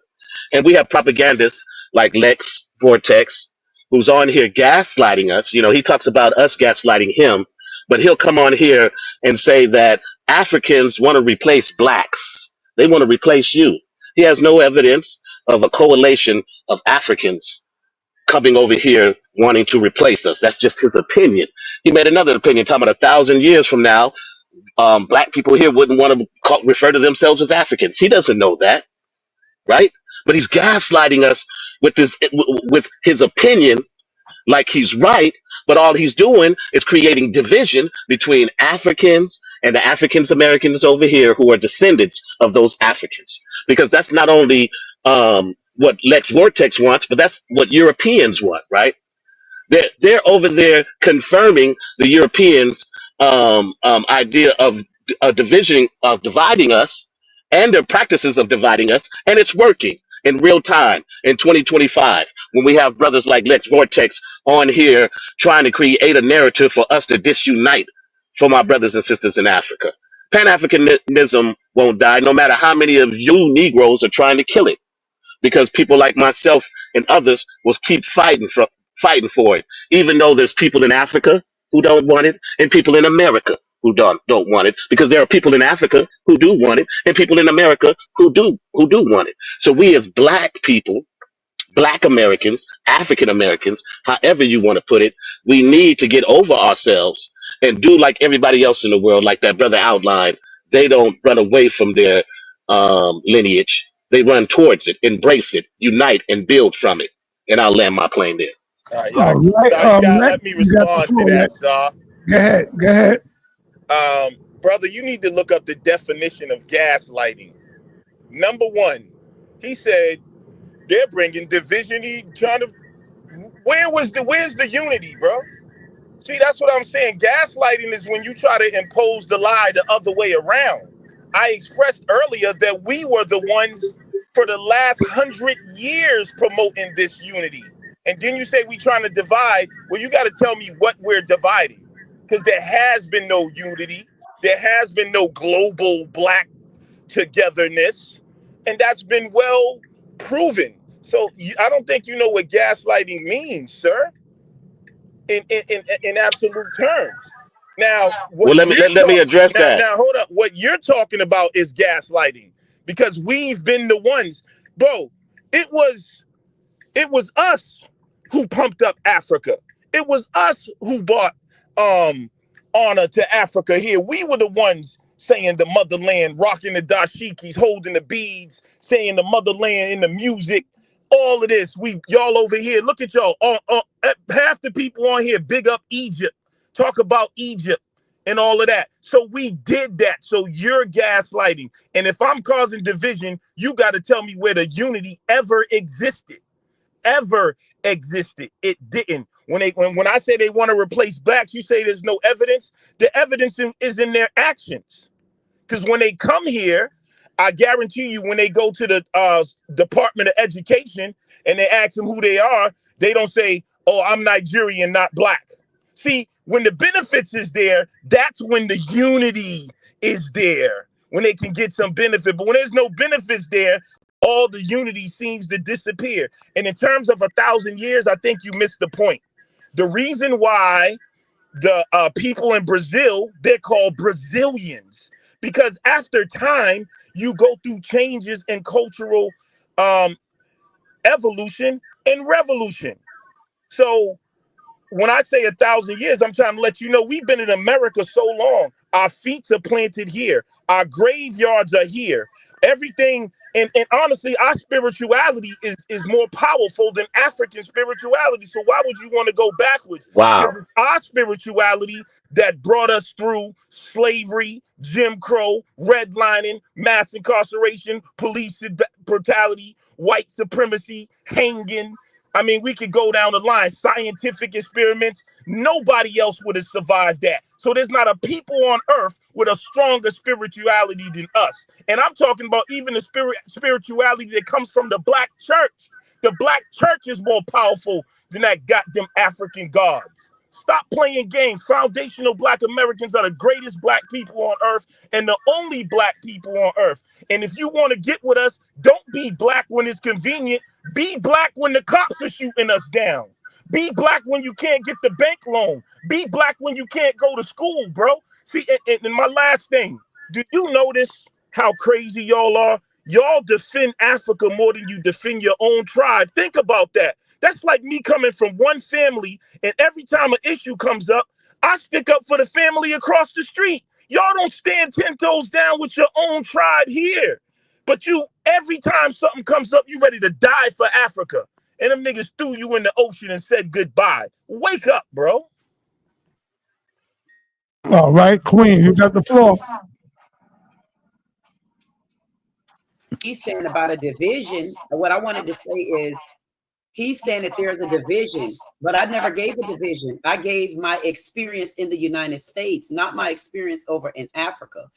And we have propagandists like Lex Vortex, who's on here gaslighting us. You know, he talks about us gaslighting him, but he'll come on here and say that Africans want to replace blacks. They want to replace you. He has no evidence of a coalition of Africans coming over here wanting to replace us. That's just his opinion. He made another opinion talking about 1,000 years from now, black people here wouldn't want to refer to themselves as Africans. He doesn't know that, right? But he's gaslighting us with his opinion, like he's right. But all he's doing is creating division between Africans and the Africans Americans over here who are descendants of those Africans. Because that's not only what Lex Vortex wants, but that's what Europeans want, right? They're over there confirming the Europeans' idea of dividing us, and their practices of dividing us, and it's working in real time in 2025 when we have brothers like Lex Vortex on here trying to create a narrative for us to disunite from our brothers and sisters in Africa. Pan-Africanism won't die, no matter how many of you Negroes are trying to kill it, because people like myself and others will keep fighting for it, even though there's people in Africa who don't want it and people in America who don't want it, because there are people in Africa who do want it and people in America who do want it. So we as black people, black Americans, African Americans, however you want to put it, we need to get over ourselves and do like everybody else in the world, like that brother outlined. They don't run away from their lineage. They run towards it, embrace it, unite, and build from it. And I'll land my plane there. All right, you gotta let me respond to that, Shaw. Go ahead. Brother, you need to look up the definition of gaslighting. Number one, he said they're bringing division. Where's the unity, bro? See, that's what I'm saying. Gaslighting is when you try to impose the lie the other way around. I expressed earlier that we were the ones for the last 100 years promoting this unity. And then you say we trying to divide. Well, you got to tell me what we're dividing, because there has been no unity. There has been no global black togetherness, and that's been well proven. So I don't think you know what gaslighting means, sir, in absolute terms. Now, well, let me address that. Now, hold up. What you're talking about is gaslighting, because we've been the ones, bro. It was us who pumped up Africa. It was us who brought honor to Africa here. We were the ones saying the motherland, rocking the dashikis, holding the beads, saying the motherland in the music. All of this, y'all over here. Look at y'all. Half the people on here big up Egypt, talk about Egypt and all of that. So we did that. So you're gaslighting. And if I'm causing division, you got to tell me where the unity ever existed. It didn't. When I say they want to replace blacks, you say there's no evidence. The evidence is in their actions. Because when they come here, I guarantee you, when they go to the Department of Education and they ask them who they are, they don't say, "Oh, I'm Nigerian, not black." See, when the benefits is there, that's when the unity is there. When they can get some benefit, but when there's no benefits there, all the unity seems to disappear. And in terms of 1,000 years, I think you missed the point. The reason why the people in Brazil, they're called Brazilians because after time you go through changes in cultural um, evolution and revolution. So when I say 1,000 years, I'm trying to let you know we've been in America so long. Our feet are planted here. Our graveyards are here. Everything, and honestly, our spirituality is more powerful than African spirituality. So why would you want to go backwards? Wow. Because it's our spirituality that brought us through slavery, Jim Crow, redlining, mass incarceration, police brutality, white supremacy, hanging. I mean, we could go down the line, scientific experiments. Nobody else would have survived that. So there's not a people on earth with a stronger spirituality than us. And I'm talking about even the spirituality that comes from the black church. The black church is more powerful than that goddamn African gods. Stop playing games. Foundational black Americans are the greatest black people on earth and the only black people on earth. And if you want to get with us, don't be black when it's convenient. Be black when the cops are shooting us down. Be black when you can't get the bank loan. Be black when you can't go to school, bro. See, and my last thing, do you notice how crazy y'all are? Y'all defend Africa more than you defend your own tribe. Think about that. That's like me coming from one family, and every time an issue comes up, I stick up for the family across the street. Y'all don't stand 10 toes down with your own tribe here. But you, every time something comes up, you ready to die for Africa. And them niggas threw you in the ocean and said goodbye. Wake up, bro. All right, Queen, you got the floor. He's saying about a division. What I wanted to say is he's saying that there's a division, but I never gave a division. I gave my experience in the United States, not my experience over in Africa.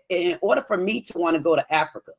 In order for me to want to go to Africa,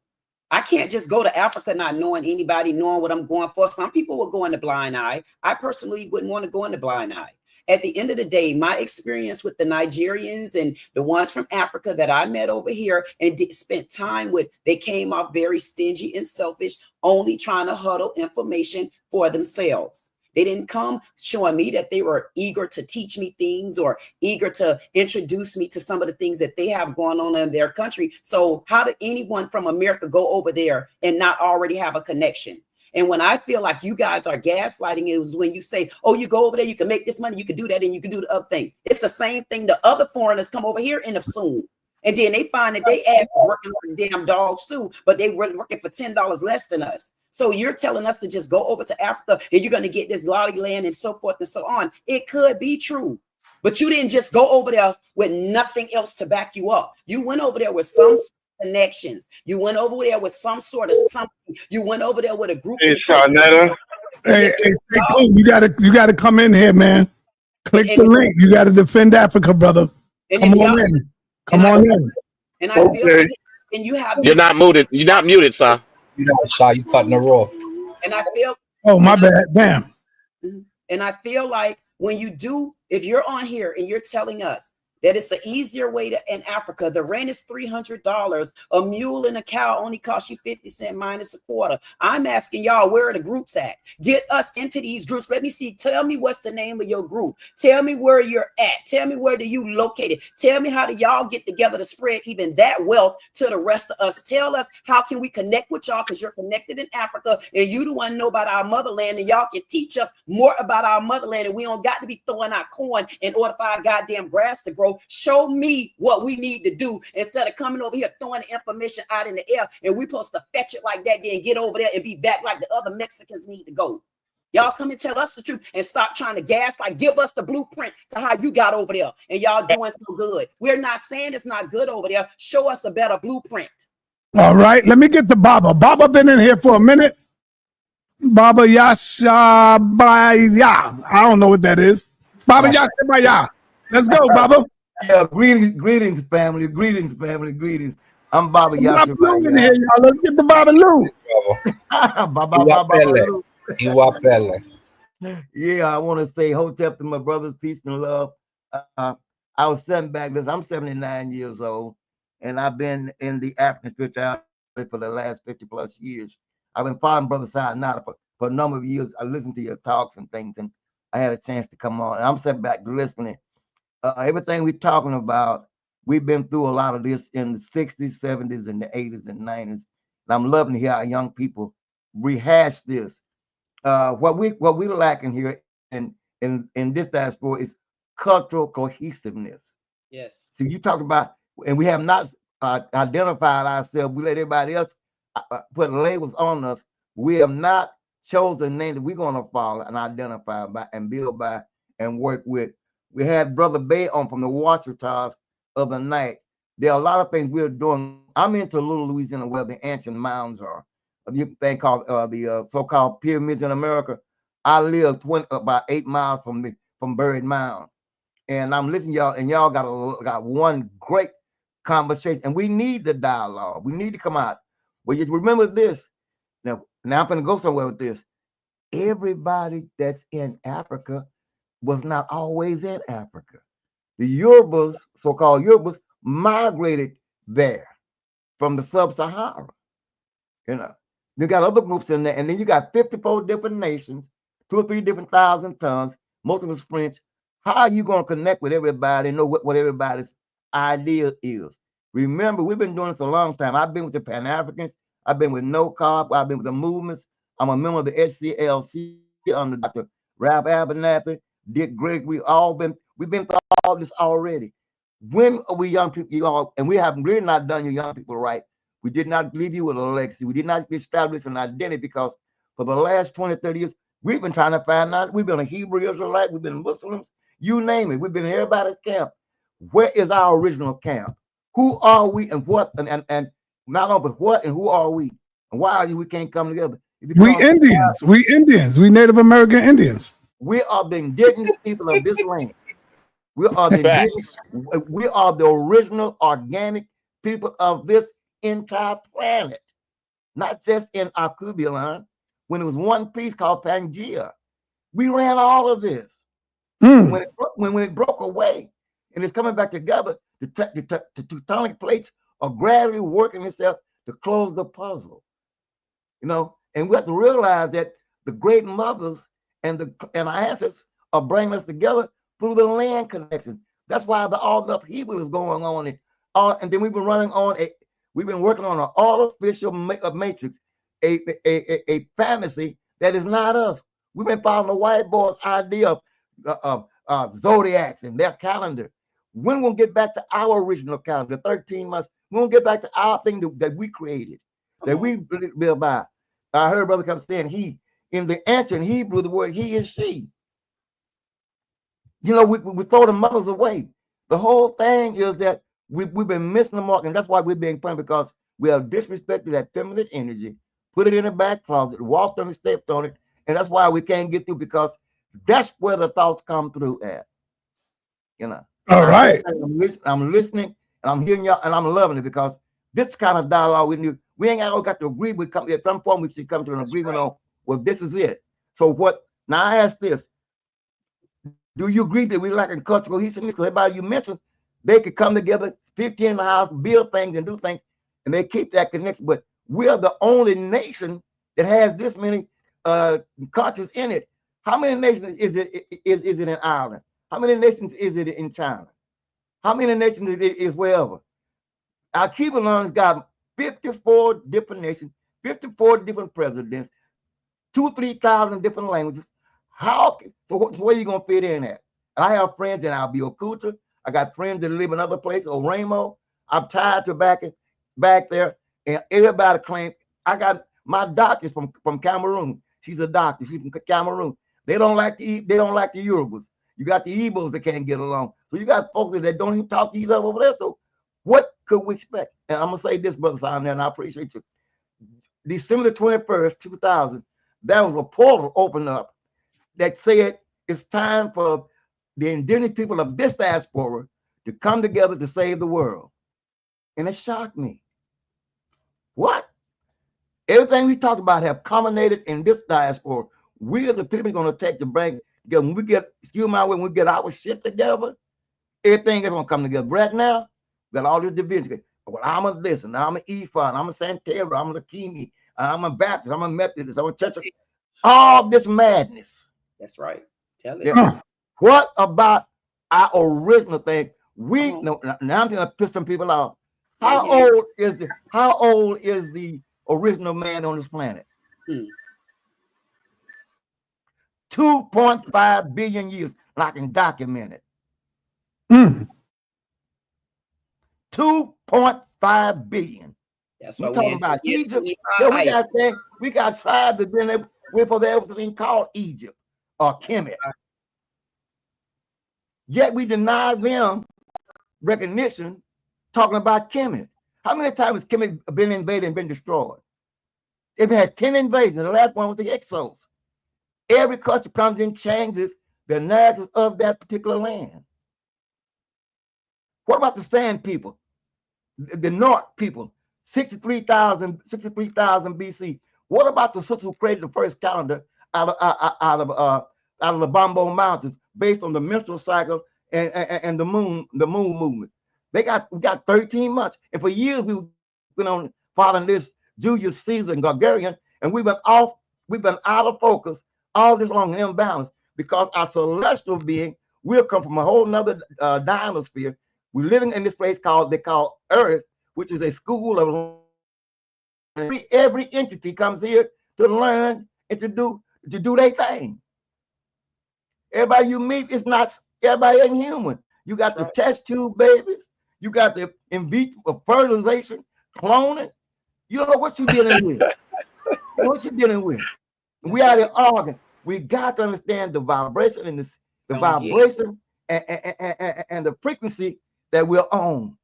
I can't just go to Africa not knowing anybody, knowing what I'm going for. Some people will go in the blind eye. I personally wouldn't want to go in the blind eye. At the end of the day, my experience with the Nigerians and the ones from Africa that I met over here and spent time with, they came off very stingy and selfish, only trying to huddle information for themselves. They didn't come showing me that they were eager to teach me things or eager to introduce me to some of the things that they have going on in their country. So how did anyone from America go over there and not already have a connection? And when I feel like you guys are gaslighting, it was when you say, oh, you go over there, you can make this money, you can do that, and you can do the other thing. It's the same thing the other foreigners come over here and assume. And then they find that they ass working like damn dogs too, but they were working for $10 less than us. So you're telling us to just go over to Africa and you're going to get this lolly land and so forth and so on. It could be true, but you didn't just go over there with nothing else to back you up. You went over there with some connections. You went over there with some sort of something. You went over there with a group. Hey, Sharnetta. Hey, cool. You gotta come in here, man. Click the link. You gotta defend Africa, brother. Come on in. Come on in. And I feel like, and you have. You're not muted. You're not muted, sir. You know, Sha, you cutting her off. And I feel. Oh, my bad. Damn. And I feel like when you do, if you're on here and you're telling us that it's an easier way to in Africa, the rent is $300. A mule and a cow only cost you 50 cents minus a quarter. I'm asking y'all, where are the groups at? Get us into these groups. Let me see. Tell me what's the name of your group. Tell me where you're at. Tell me where do you located. Tell me how do y'all get together to spread even that wealth to the rest of us. Tell us how can we connect with y'all because you're connected in Africa and you the one to know about our motherland and y'all can teach us more about our motherland and we don't got to be throwing our corn in order for our goddamn grass to grow. Show me what we need to do instead of coming over here throwing the information out in the air and we supposed to fetch it like that, then get over there and be back like the other Mexicans need to go. Y'all come and tell us the truth and stop trying to gaslight. Give us the blueprint to how you got over there and y'all doing so good. We're not saying it's not good over there. Show us a better blueprint. All right, let me get the Baba. Baba been in here for a minute. Baba Yasha Baya. I don't know what that is. Baba Yasha Baya. Let's go, Baba. Yeah, greetings, family. Greetings, family. Greetings. I'm Baba Yasha. In here, y'all. Let's get the Baba Lou. Baba. Yeah, I want to say hotep to my brothers, peace and love. I was sitting back this. I'm 79 years old, and I've been in the African spirituality for the last 50 plus years. I've been following Brother Sayonara for a number of years. I listened to your talks and things, and I had a chance to come on. And I'm sitting back listening. Everything we're talking about, we've been through a lot of this in the 60s, 70s, and the 80s and 90s. And I'm loving to hear our young people rehash this. What we lacking here in this diaspora is cultural cohesiveness. Yes. So you talk about, and we have not identified ourselves. We let everybody else put labels on us. We have not chosen a name that we're going to follow and identify by and build by and work with. We had Brother Bay on from the Washitars of the night. There are a lot of things we're doing. I'm into Little Louisiana, where the ancient mounds are. You thing called the so-called pyramids in America. I live about 8 miles from Buried Mound, and I'm listening to y'all, and y'all got one great conversation, and we need the dialogue. We need to come out. But just remember this. Now I'm going to go somewhere with this. Everybody that's in Africa was not always in Africa. The Yorubas, so-called Yorubas, migrated there from the sub-Sahara. You know, you got other groups in there, and then you got 54 different nations, 2 or 3 different thousand tongues. Most of it's French. How are you going to connect with everybody and know what everybody's idea is? Remember, we've been doing this a long time. I've been with the Pan-Africans. I've been with No Carb. I've been with the movements. I'm a member of the SCLC under Dr. Ralph Abernathy, Dick Gregory. We've been through all this already. When are we young people, you all, and we have really not done you young people right. We did not leave you with a legacy. We did not establish an identity, because for the last 20, 30 years, we've been trying to find out. We've been a Hebrew Israelite. We've been Muslims. You name it. We've been in everybody's camp. Where is our original camp? Who are we and what? And not only but what and who are we? And why are we can't come together? We Indians. We Indians. We Native American Indians. We are the indigenous people of this land. We are the indigenous, we are the original organic people of this entire planet, not just in Akubilan. When it was one piece called Pangea, we ran all of this. When it broke away and it's coming back together, the tectonic plates are gradually working itself to close the puzzle. You know, and we have to realize that the great mothers and our ancestors are bringing us together through the land connection. That's why all the upheaval is going on, and then we've been working on an artificial matrix, a fantasy that is not us. We've been following the white boys' idea of zodiacs and their calendar. When we'll get back to our original calendar, 13 months, we won't get back to our thing that we created, that we built by. I heard brother come saying he, in the ancient Hebrew, the word he is she. You know, we throw the mothers away. The whole thing is that we've been missing the mark, and that's why we're being punished, because we have disrespected that feminine energy, put it in the back closet, walked on it, stepped on it, and that's why we can't get through, because that's where the thoughts come through at. You know. All right. I'm listening, and I'm hearing y'all, and I'm loving it, because this kind of dialogue we ain't all got to agree. We come at some point, we should come to an agreement on, well, this is it. So what? Now I ask this: do you agree that we lacking cultural cohesiveness? Because everybody you mentioned, they could come together, 15 in the house, build things and do things, and they keep that connection. But we're the only nation that has this many cultures in it. How many nations is it in Ireland? How many nations is it in China? How many nations is wherever? Our Cuban got 54 different nations, 54 different presidents, 2,000-3,000 different languages. So where you gonna fit in at? And I have friends in Abeokuta. I got friends that live in other places, Oremo. I'm tied to back there, and everybody claims. I got my doctor's from Cameroon. She's a doctor. She's from Cameroon. They don't like to eat. They don't like the Yorubas. You got the Igbos that can't get along. So you got folks that don't even talk to each other over there. So what could we expect? And I'm gonna say this, brother Simon, and I appreciate you. December 21st, 2000, there was a portal opened up that said it's time for the indigenous people of this diaspora to come together to save the world. And it shocked me. What? Everything we talked about have culminated in this diaspora. We are the people going to take the bring together. When we get, excuse my way, when we get our shit together, everything is going to come together. Right now, we got all this division. Well, I'm a this, and I'm an Ephah, I'm a Santera, I'm a Lakini, I'm a Baptist, I'm a Methodist, I'm a Church. All this madness. That's right. Tell it. What about our original thing. We now I'm gonna piss some people off. How old is the original man on this planet? 2.5 billion years. I can document it. 2.5 billion. That's We why talking about Egypt. Yeah, we got tribes that been there before there was anything called Egypt or Kemet. Yet we deny them recognition talking about Kemet. How many times has Kemet been invaded and been destroyed? They've had 10 invasions. The last one was the Exos. Every culture comes in, changes the narrative of that particular land. What about the Sand people? The North people, 63,000 BC. What about the sisters who created the first calendar out of the Bombo Mountains based on the menstrual cycle and the moon movement? We got 13 months, and for years we've been on following this Julius Caesar and Gregorian, and we've been out of focus all this long and imbalanced because our celestial being will come from a whole nother dinosphere. We're living in this place they call Earth, which is a school of every entity comes here to learn and to do their thing. Everybody you meet is not everybody ain't human. You got the test tube babies, you got the in vitro fertilization, cloning. You don't know what you're dealing with. You know what you're dealing with. We are the organ. We got to understand the vibration and the vibration and the frequency that we're on.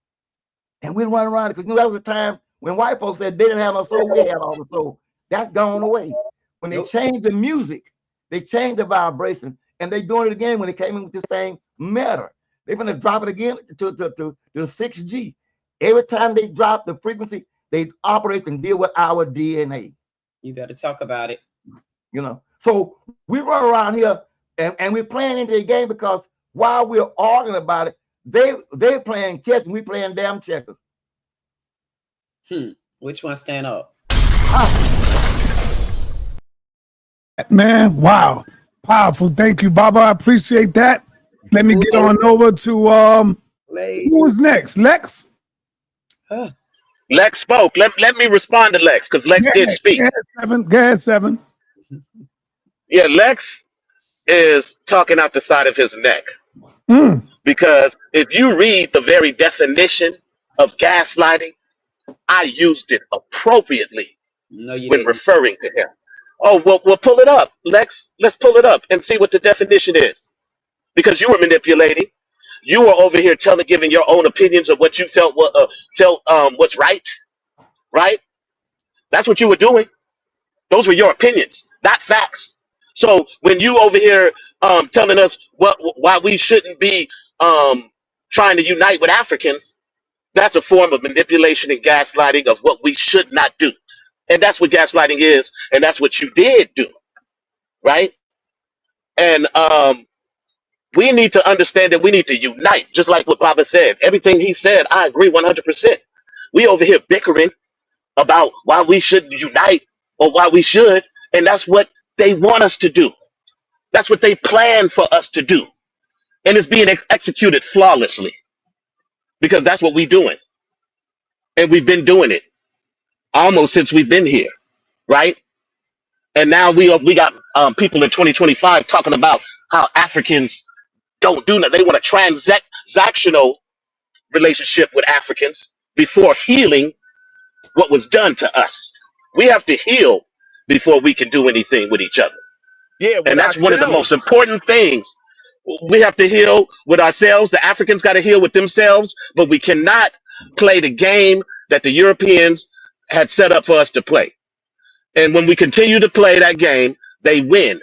And we run around it because that was a time when white folks said they didn't have no soul, we had all the soul. That's gone away. When they changed the music, they changed the vibration, and they doing it again when they came in with this thing matter. They're gonna drop it again to 6G. Every time they drop the frequency, they operate and deal with our DNA. You better talk about it. So we run around here and we're playing into the game because while we're arguing about it, they're playing chess and we playing damn checkers. Which one stand up? Man, wow. Powerful. Thank you, Baba. I appreciate that. Let me get on over to who is next? Lex? Lex spoke. Let me respond to Lex because Lex did speak. Go ahead, 7. Yeah, Lex is talking out the side of his neck. Because if you read the very definition of gaslighting, I used it appropriately when referring to him. Oh, well, we'll pull it up, Lex. Let's pull it up and see what the definition is. Because you were manipulating. You were over here giving your own opinions of what you felt what's right. Right? That's what you were doing. Those were your opinions, not facts. So when you over here telling us why we shouldn't be trying to unite with Africans, that's a form of manipulation and gaslighting of what we should not do. And that's what gaslighting is, and that's what you did do, right? And we need to understand that we need to unite, just like what Baba said. Everything he said, I agree 100%. We over here bickering about why we shouldn't unite or why we should, and that's what they want us to do. That's what they plan for us to do. And it's being executed flawlessly because that's what we're doing. And we've been doing it almost since we've been here, right? And now we got people in 2025 talking about how Africans don't do nothing. They want a transactional relationship with Africans before healing what was done to us. We have to heal before we can do anything with each other. Yeah, and that's one of the most important things. We have to heal with ourselves. The Africans got to heal with themselves, but we cannot play the game that the Europeans had set up for us to play. And when we continue to play that game, they win.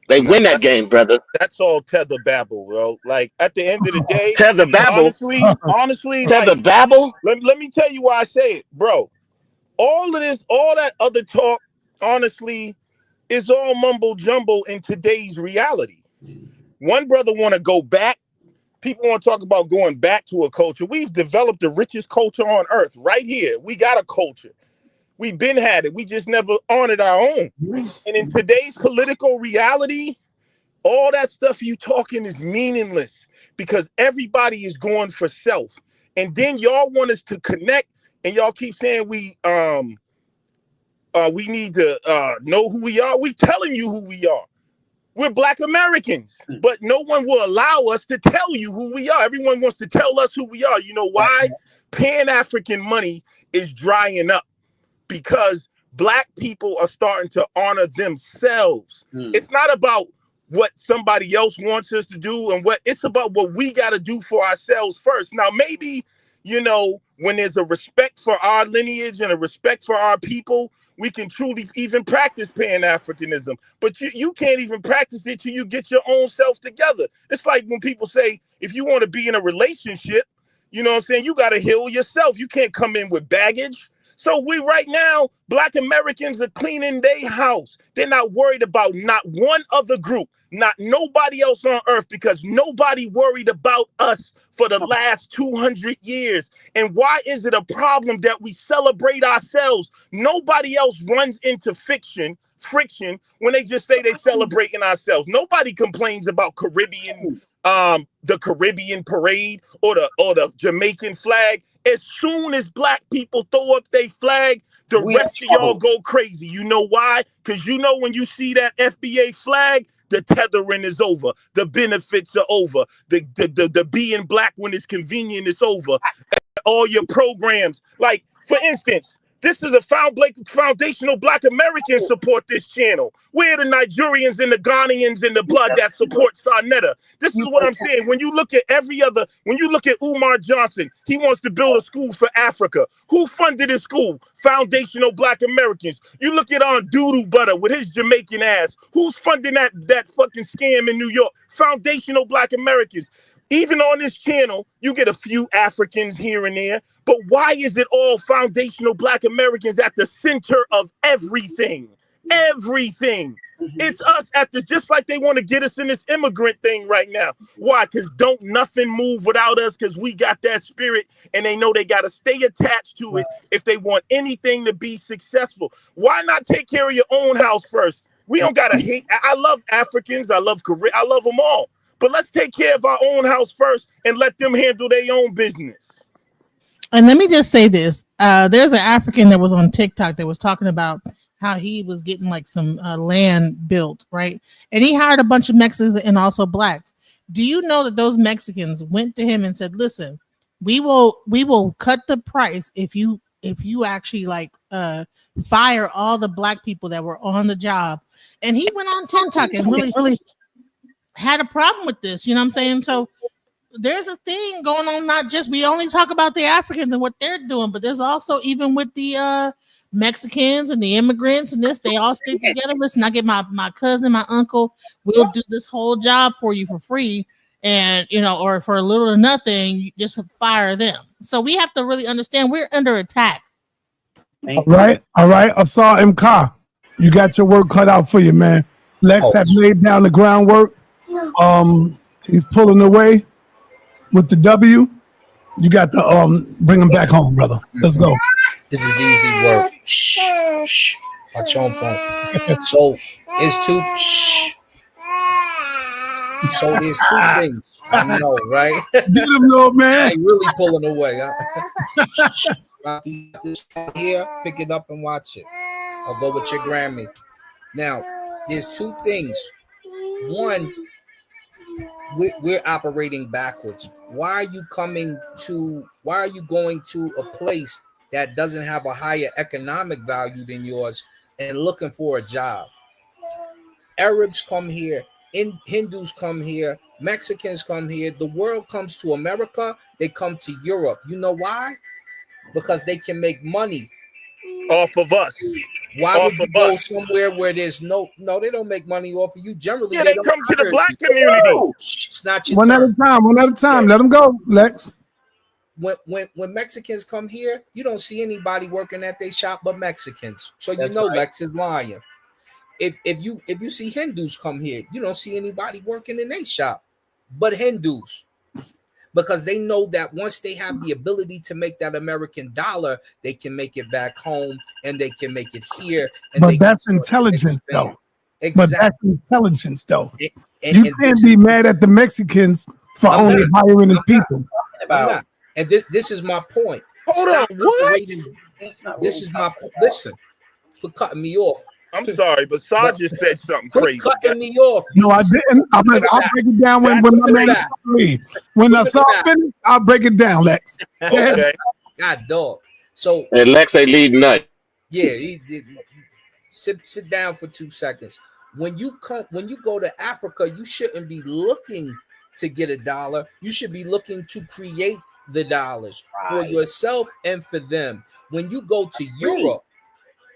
They win that game, brother. That's all tether babble, bro. Like at the end of the day, tether babble. Honestly, tether like, babble. Let me tell you why I say it, bro. All that other talk, honestly, is all mumbo jumbo in today's reality. One brother want to go back. People want to talk about going back to a culture. We've developed the richest culture on earth right here. We got a culture. We've been had it. We just never honored our own. And in today's political reality, All that stuff you talking is meaningless because everybody is going for self. And then y'all want us to connect, and y'all keep saying we need to know who we are. We telling you who we are. We're Black Americans, but no one will allow us to tell you who we are. Everyone wants to tell us who we are. You know why? Pan-African money is drying up because Black people are starting to honor themselves. It's not about what somebody else wants us to do and what it's about what we got to do for ourselves first. Now, maybe, you know, when there's a respect for our lineage and a respect for our people, we can truly even practice Pan-Africanism. But you can't even practice it till you get your own self together. It's like when people say, if you want to be in a relationship, you know what I'm saying, you got to heal yourself. You can't come in with baggage. So we right now, Black Americans are cleaning their house. They're not worried about not one other group, not nobody else on earth, because nobody worried about us for the last 200 years. And why is it a problem that we celebrate ourselves? Nobody else runs into friction when they just say they celebrating ourselves. Nobody complains about Caribbean, the Caribbean parade or the Jamaican flag. As soon as Black people throw up their flag, the rest of y'all go crazy. You know why? Because you know when you see that FBA flag, the tethering is over. The benefits are over. The being Black when it's convenient is over. All your programs. Like, for instance, this is a foundational Black Americans support this channel. We're the Nigerians and the Ghanaians and the blood that support Sarnetta. This is what I'm saying. When you look at when you look at Umar Johnson, he wants to build a school for Africa. Who funded his school? Foundational Black Americans. You look at Doodoo Butter with his Jamaican ass. Who's funding that fucking scam in New York? Foundational Black Americans. Even on this channel, you get a few Africans here and there, but why is it all foundational Black Americans at the center of everything? Everything. It's us just like they want to get us in this immigrant thing right now. Why? Because don't nothing move without us, because we got that spirit and they know they got to stay attached to it if they want anything to be successful. Why not take care of your own house first? We don't got to hate. I love Africans. I love Korea. I love them all. But let's take care of our own house first and let them handle their own business. And let me just say this. There's an African that was on TikTok that was talking about how he was getting like some land built, right? And he hired a bunch of Mexicans and also Blacks. Do you know that those Mexicans went to him and said, listen, we will cut the price if you actually like fire all the Black people that were on the job. And he went on TikTok and really had a problem with this, you know what I'm saying? So there's a thing going on, not just we only talk about the Africans and what they're doing, but there's also even with the Mexicans and the immigrants and this, they all stick together. Listen, I get my cousin, my uncle, we'll do this whole job for you for free, and you know, or for a little or nothing, you just fire them. So we have to really understand we're under attack. All right, Asar MK, you got your work cut out for you, man. Lex have laid down the groundwork. He's pulling away with the W. You got to bring him back home, brother. Let's go. This is easy work. Shh. Watch your phone. So it's two. So there's two things. I know, right? Get him, little man. They really pulling away. Huh? This here, pick it up and watch it. I'll go with your Grammy. Now, there's two things. One, we're operating backwards. Why are you going to a place that doesn't have a higher economic value than yours and looking for a job? Arabs come here, Hindus come here, Mexicans come here. The world comes to America, they come to Europe. You know why? Because they can make money off of us. Why would you go somewhere where there's no, they don't make money off of you. Generally, they come to the Black community. It's not your one turn. at a time. Let them go, Lex. When Mexicans come here, you don't see anybody working at their shop but Mexicans. So you know right. Lex is lying. If you see Hindus come here, you don't see anybody working in their shop but Hindus. Because they know that once they have the ability to make that American dollar, they can make it back home and they can make it here. And but that's intelligence, though. But Exactly. that's intelligence, though. And You can't be mad at the Mexicans for I'm only not. hiring his people. I'm not. And this is my point. Hold Stop on, what? operating. That's not what This we're is my talking about. listen for cutting me off. I'm sorry, but Saw But just said something quit crazy. cutting me off. No, I Beast. didn't. I'll break it down when That's my man back. leave. When Put I it saw back. finish, I'll break it down, Lex. Okay. God dog. So And Lex ain't leading nothing. yeah, he did. Sit down for 2 seconds. When you go to Africa, you shouldn't be looking to get a dollar. You should be looking to create the dollars for Right. yourself and for them. When you go to Europe,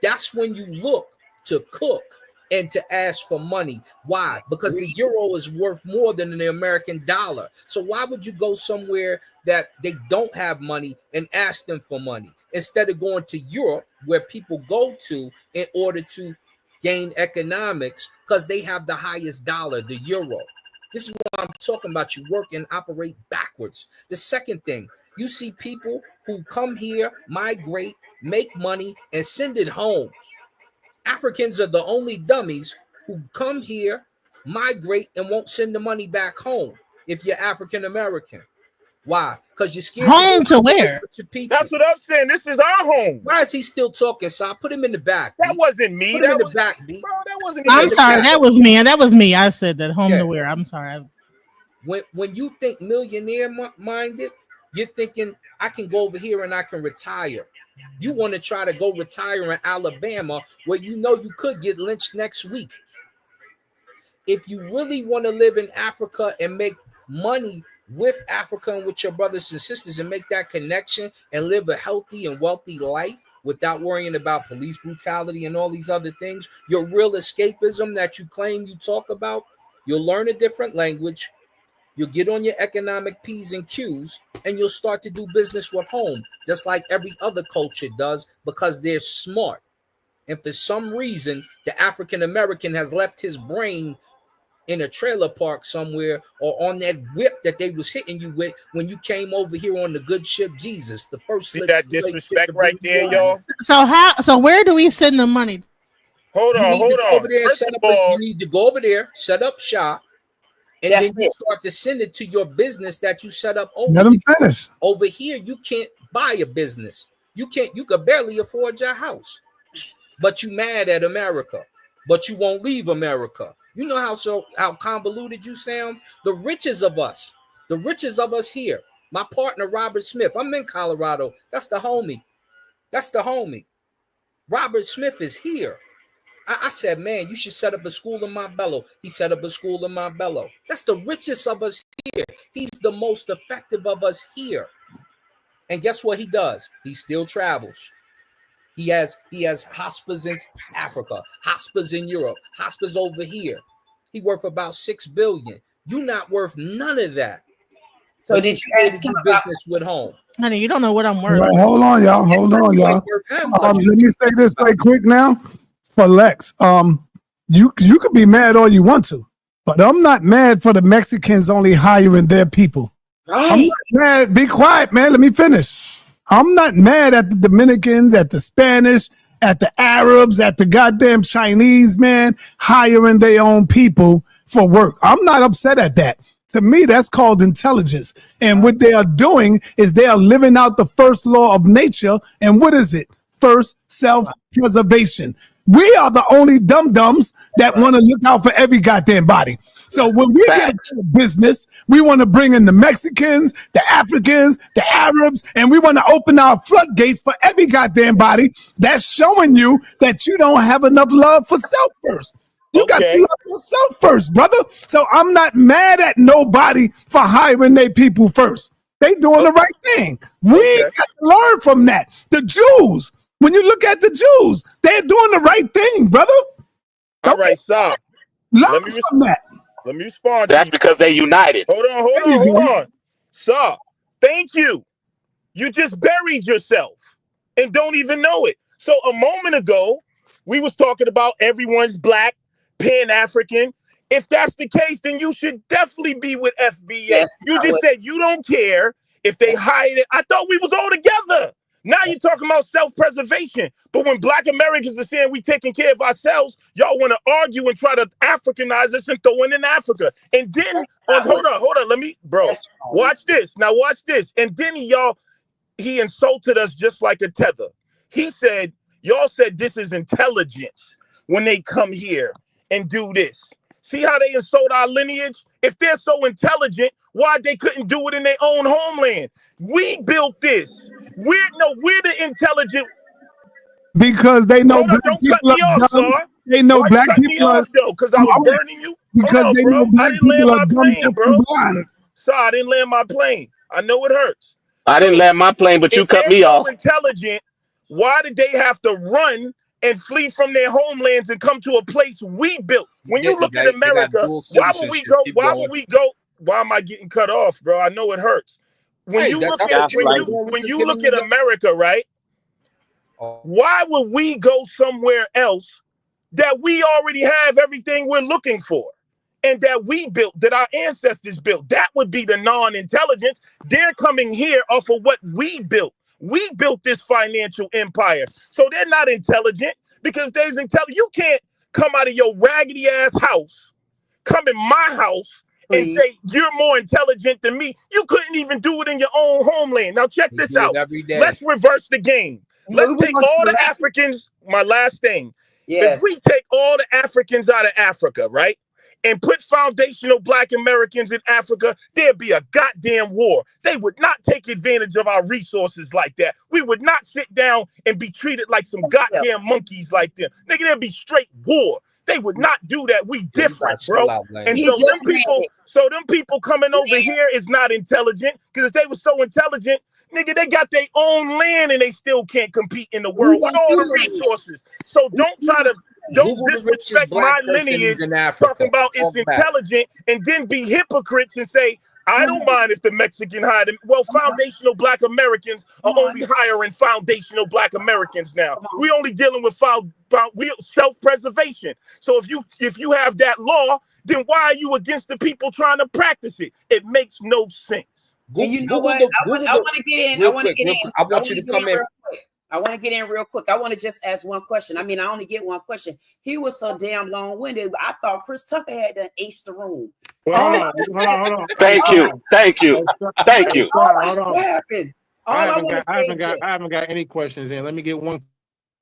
that's when you look to cook and to ask for money. Why? Because the euro is worth more than the American dollar. So why would you go somewhere that they don't have money and ask them for money instead of going to Europe, where people go to in order to gain economics, because they have the highest dollar, the euro. This is what I'm talking about. You work and operate backwards. The second thing, you see people who come here, migrate, make money, and send it home. Africans are the only dummies who come here, migrate, and won't send the money back home if you're African American. Why? Because you're scared Home to where? with your people. That's what I'm saying. This is our home. Why is he still talking? So I put him in the back. That B. wasn't me. Put him That in the was back, B. bro. That wasn't. Put him I'm in the sorry, back. that was me. That was me. I said that home Yeah. to where. I'm sorry. When you think millionaire minded, you're thinking I can go over here and I can retire. You want to try to go retire in Alabama, where you know you could get lynched next week. If you really want to live in Africa and make money with Africa and with your brothers and sisters and make that connection and live a healthy and wealthy life without worrying about police brutality and all these other things, your real escapism that you claim you talk about, you'll learn a different language, you'll get on your economic P's and Q's, and you'll start to do business with home, just like every other culture does, because they're smart. And for some reason, the African American has left his brain in a trailer park somewhere, or on that whip that they was hitting you with when you came over here on the good ship Jesus, the first See that disrespect right there, y'all. So where do we send the money? Hold You on, need to hold go on. over there and First set of up. all, You need to go over there, set up shop, and That's then you it. start to send it to your business that you set up over Let there. him finish. Over here, you can't buy a business. You could barely afford your house, but you mad at America, but you won't leave America. You know how convoluted you sound? The richest of us here. My partner, Robert Smith, I'm in Colorado. That's the homie. Robert Smith is here. I said, man, you should set up a school in Montbello. He set up a school in Montbello. That's the richest of us here. He's the most effective of us here. And guess what he does? He still travels. He has hospitals in Africa, hospitals in Europe, hospitals over here. He worth about $6 billion. You're not worth none of that. So But did you you able ask to him do about? business with home. Honey, you don't know what I'm All worth. right, hold on, y'all. You ain't worth him, but Let me say this right quick now for Lex. You could be mad all you want to, but I'm not mad for the Mexicans only hiring their people. I'm Right. not mad. Be quiet, man. Let me finish. I'm not mad at the Dominicans, at the Spanish, at the Arabs, at the goddamn Chinese, man, hiring their own people for work. I'm not upset at that. To me, that's called intelligence. And what they are doing is they are living out the first law of nature. And what is it? First, self-preservation. We are the only dum-dums that want to look out for every goddamn body. So when we get a business, we want to bring in the Mexicans, the Africans, the Arabs, and we want to open our floodgates for every goddamn body. That's showing you that you don't have enough love for self first. You got to love yourself first, brother. So I'm not mad at nobody for hiring their people first. They doing the right thing. We got to learn from that. The Jews, when you look at the Jews, they're doing the right thing, brother. All right, Sam. Learn from that. Let me respond. That's because they united. Hold on. Sir, thank you. You just buried yourself and don't even know it. So a moment ago, we was talking about everyone's black, Pan-African. If that's the case, then you should definitely be with FBA. You just said you don't care if they hired it. I thought we was all together. Now you're talking about self-preservation. But when Black Americans are saying we taking care of ourselves, y'all want to argue and try to Africanize us and throw in Africa. And then, hold on, let me, bro, watch this. Now watch this. And then he insulted us just like a tether. He said, y'all said this is intelligence when they come here and do this. See how they insult our lineage? If they're so intelligent, why they couldn't do it in their own homeland? We built this. We're the intelligent. Because they know black don't people cut me are off, dumb. sir. They know Why black you cut me people are off, though? Because I was burning you? because Hold on, they bro. know black I didn't land people are my dumb, plane, dumb, bro. and blind. Sorry, I didn't land my plane. I know it hurts. I didn't land my plane, but you If cut they're me so off. intelligent, why did they have to run and flee from their homelands and come to a place we built? When you look at America, why would we go? Why am I getting cut off, bro? I know it hurts. When you look at America, right? Why would we go somewhere else that we already have everything we're looking for and that we built, that our ancestors built? That would be the non-intelligence. They're coming here off of what we built. We built this financial empire. So they're not intelligent, because they're intelligent. You can't come out of your raggedy ass house, come in my house, and say you're more intelligent than me. You couldn't even do it in your own homeland. Now check this out. Let's reverse the game. Let's take all the Africans, my last thing. Yes. If we take all the Africans out of Africa, right, and put foundational Black Americans in Africa, there'd be a goddamn war. They would not take advantage of our resources like that. We would not sit down and be treated like some goddamn monkeys like them. Nigga, there'd be straight war. They would not do that. We different, bro. And so them people coming over here is not intelligent, because if they were so intelligent, nigga, they got their own land and they still can't compete in the world with all the resources. So don't disrespect my lineage talking about it's intelligent and then be hypocrites and say, I don't mind if the Mexican hire them. Well, foundational Black Americans are only hiring foundational Black Americans now. We only dealing with self-preservation. So if you have that law, then why are you against the people trying to practice it? It makes no sense. And you know what? I want to get in. I want you to come in. I want to get in real quick. I want to just ask one question. I mean, I only get one question. He was so damn long-winded. I thought Chris Tucker had to ace the room. Well, hold on. Thank you. What happened? I haven't got any questions in. Let me get one.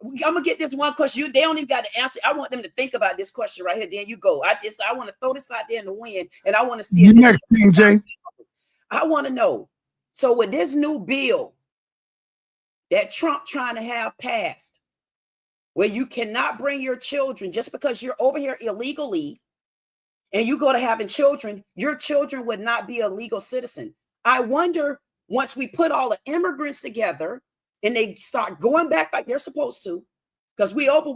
I'm gonna get this one question. They don't even got to answer. I want them to think about this question right here. Then you go. I want to throw this out there in the wind, and I want to see. You next, King Jay. I want to know. So with this new bill that Trump trying to have passed, where you cannot bring your children just because you're over here illegally, and you go to having children, your children would not be a legal citizen. I wonder, once we put all the immigrants together and they start going back like they're supposed to, because we over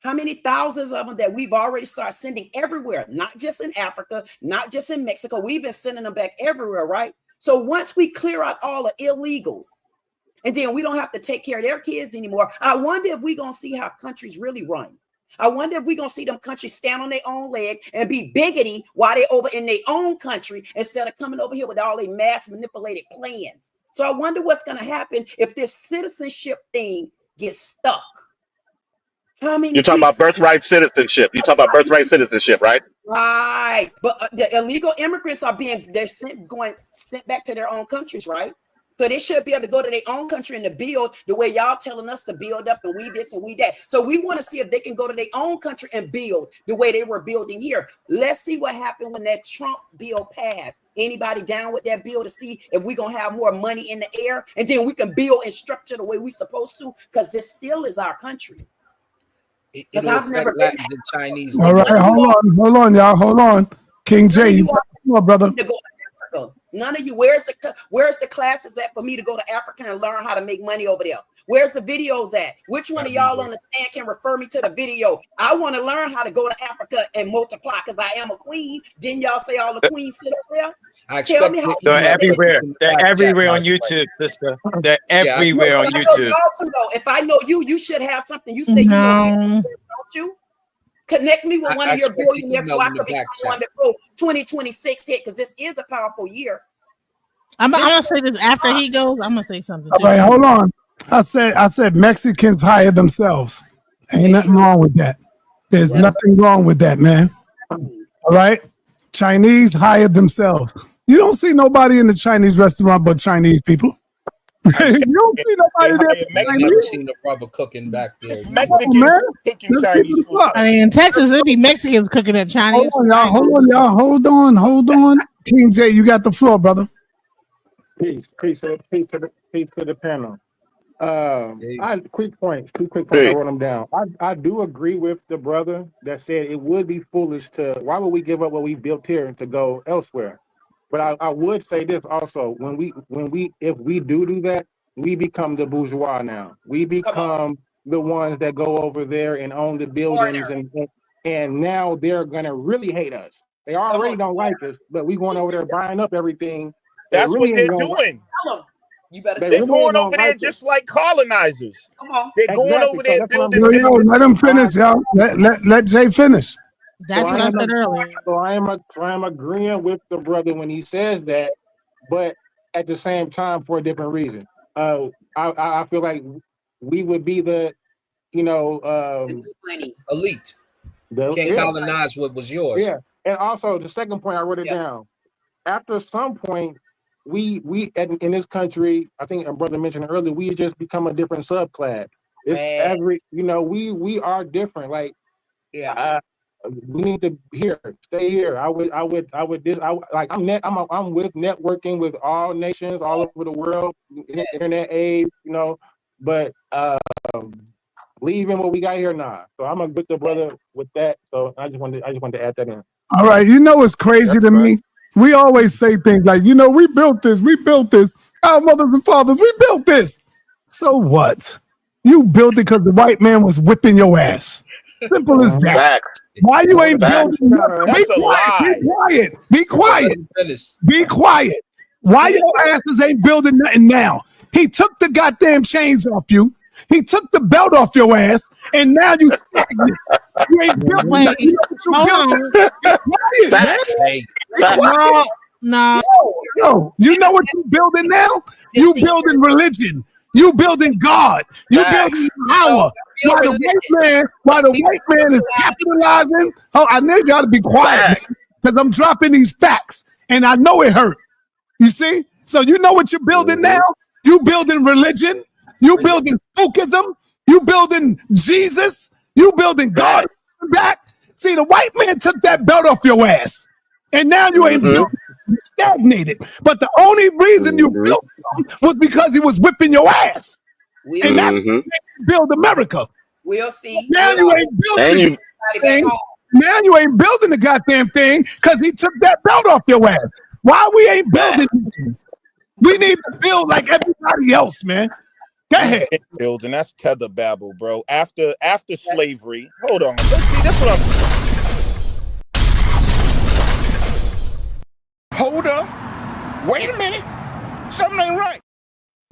how many thousands of them that we've already started sending everywhere, not just in Africa, not just in Mexico. We've been sending them back everywhere, right? So once we clear out all the illegals, and then we don't have to take care of their kids anymore, I wonder if we're going to see how countries really run. I wonder if we're going to see them countries stand on their own leg and be biggity while they're over in their own country, instead of coming over here with all their mass manipulated plans. So I wonder what's going to happen if this citizenship thing gets stuck. How many? You're talking about birthright citizenship. You're talking about birthright citizenship, right? Right. But the illegal immigrants are sent back to their own countries, right? So they should be able to go to their own country and to build the way y'all telling us to build up, and we this and we that. So we want to see if they can go to their own country and build the way they were building here. Let's see what happened when that Trump bill passed. Anybody down with that bill to see if we're going to have more money in the air, and then we can build and structure the way we're supposed to, because this still is our country. Because I've never been the Chinese. All right, hold on, y'all. Hold on. King Jay, you brother. None of you. Where's the classes at for me to go to Africa and learn how to make money over there? Where's the videos at? Which one of y'all on the stand can refer me to the video? I want to learn how to go to Africa and multiply, because I am a queen. Didn't y'all say all the queens sit up there? Tell me how. They're everywhere. They're everywhere on YouTube, sister. They're everywhere on YouTube. If I know you, you should have something. You say you know, don't you? Connect me with one of your billionaires so I could become one before 2026 hit, because this is a powerful year. I'm gonna say this after he goes. I'm gonna say something. All right, hold on. I said Mexicans hire themselves. Ain't They nothing should. wrong with that. There's Right. nothing wrong with that, man. All right? Chinese hired themselves. You don't see nobody in the Chinese restaurant but Chinese people. I'm You saying don't see they nobody there hire but I ain't never Chinese. seen a brother cooking back there. it's You Come know. on, Mexicans man. cooking Let's keep Chinese it a food. buck. I mean, in Texas, it'd be Mexicans cooking at Hold Chinese on, food. y'all. Hold on. King J, you got the floor, brother. Peace to the panel. Hey, I quick points, two quick points. I Hey, wrote them down. I do agree with the brother that said it would be foolish to. Why would we give up what we built here to go elsewhere? But I would say this also: if we do that, we become the bourgeois now. We Come on, become the ones that go over there and own the buildings, foreigner. and now they're gonna really hate us. They Come already on, don't like us, but we going over there buying up everything. They That's what really ain't they're gonna. doing. tell them. You better They They're tell really them. ain't going gonna over there like us. just like colonizers. Come on. They're going Exactly. over So there that's what I'm building Yo, saying. businesses. let him I finish, y'all. Let Jay finish. So That's I what I am a, said earlier. so I am agreeing with the brother when he says that, but at the same time for a different reason. I feel like we would be the you know The new money. elite. the Can't The new yeah money. colonize what was yours. yeah, and also the second point I wrote it Yeah. down. After some point, in this country, I think a brother mentioned earlier, we just become a different subclass. It's Right. every we are different. Like Yeah. we need to stay here. I'm with networking with all nations all over the world, Yes. internet age, but leaving what we got here now. So I'm a with the Yes. brother with that. So I just wanted to add that in. All right. You know what's crazy That's to right. me? We always say things like, we built this. We built this. Our mothers and fathers, we built this. So what? You built it because the white man was whipping your ass. Simple as Uh-huh. that. facts, Why you Well, ain't facts. building nothing? Be That's a quiet. Be lie. quiet. Be But let quiet. him finish. Be quiet. Why your asses ain't building nothing now? He took the goddamn chains off you. He took the belt off your ass, and now you stagnant. You ain't built mhm. nothing. You Wait, know what you hold built? on. Be quiet, man. Facts. Hey, Be Facts. quiet. No, no. Yo, you know what you building now? You Deceive. building religion. You building God. You building Facts. No, power. real While the white man is capitalizing. Oh, I need y'all to be quiet Facts. because I'm dropping these facts, and I know it hurt. You see? So you know what you're building now? Hmm. You building religion. You building spookism. You building Jesus. You building God Facts. back. See, the white man took that belt off your ass. And now you ain't Hmm. built. You stagnated. But the only reason you Hmm. built something was because he was whipping your ass. We'll And that's see. Hmm. what made you build America. We'll see. Now We'll you see. ain't building And the you, Everybody back thing. home. Now you ain't building the goddamn thing because he took that belt off your ass. Why we ain't building? facts. We need to build like everybody else, man. Go We've ahead. been building. That's tether babble, bro. After Yes. slavery. Hold on. Let's see. That's what I'm. Hold up. Wait a minute. Something ain't right.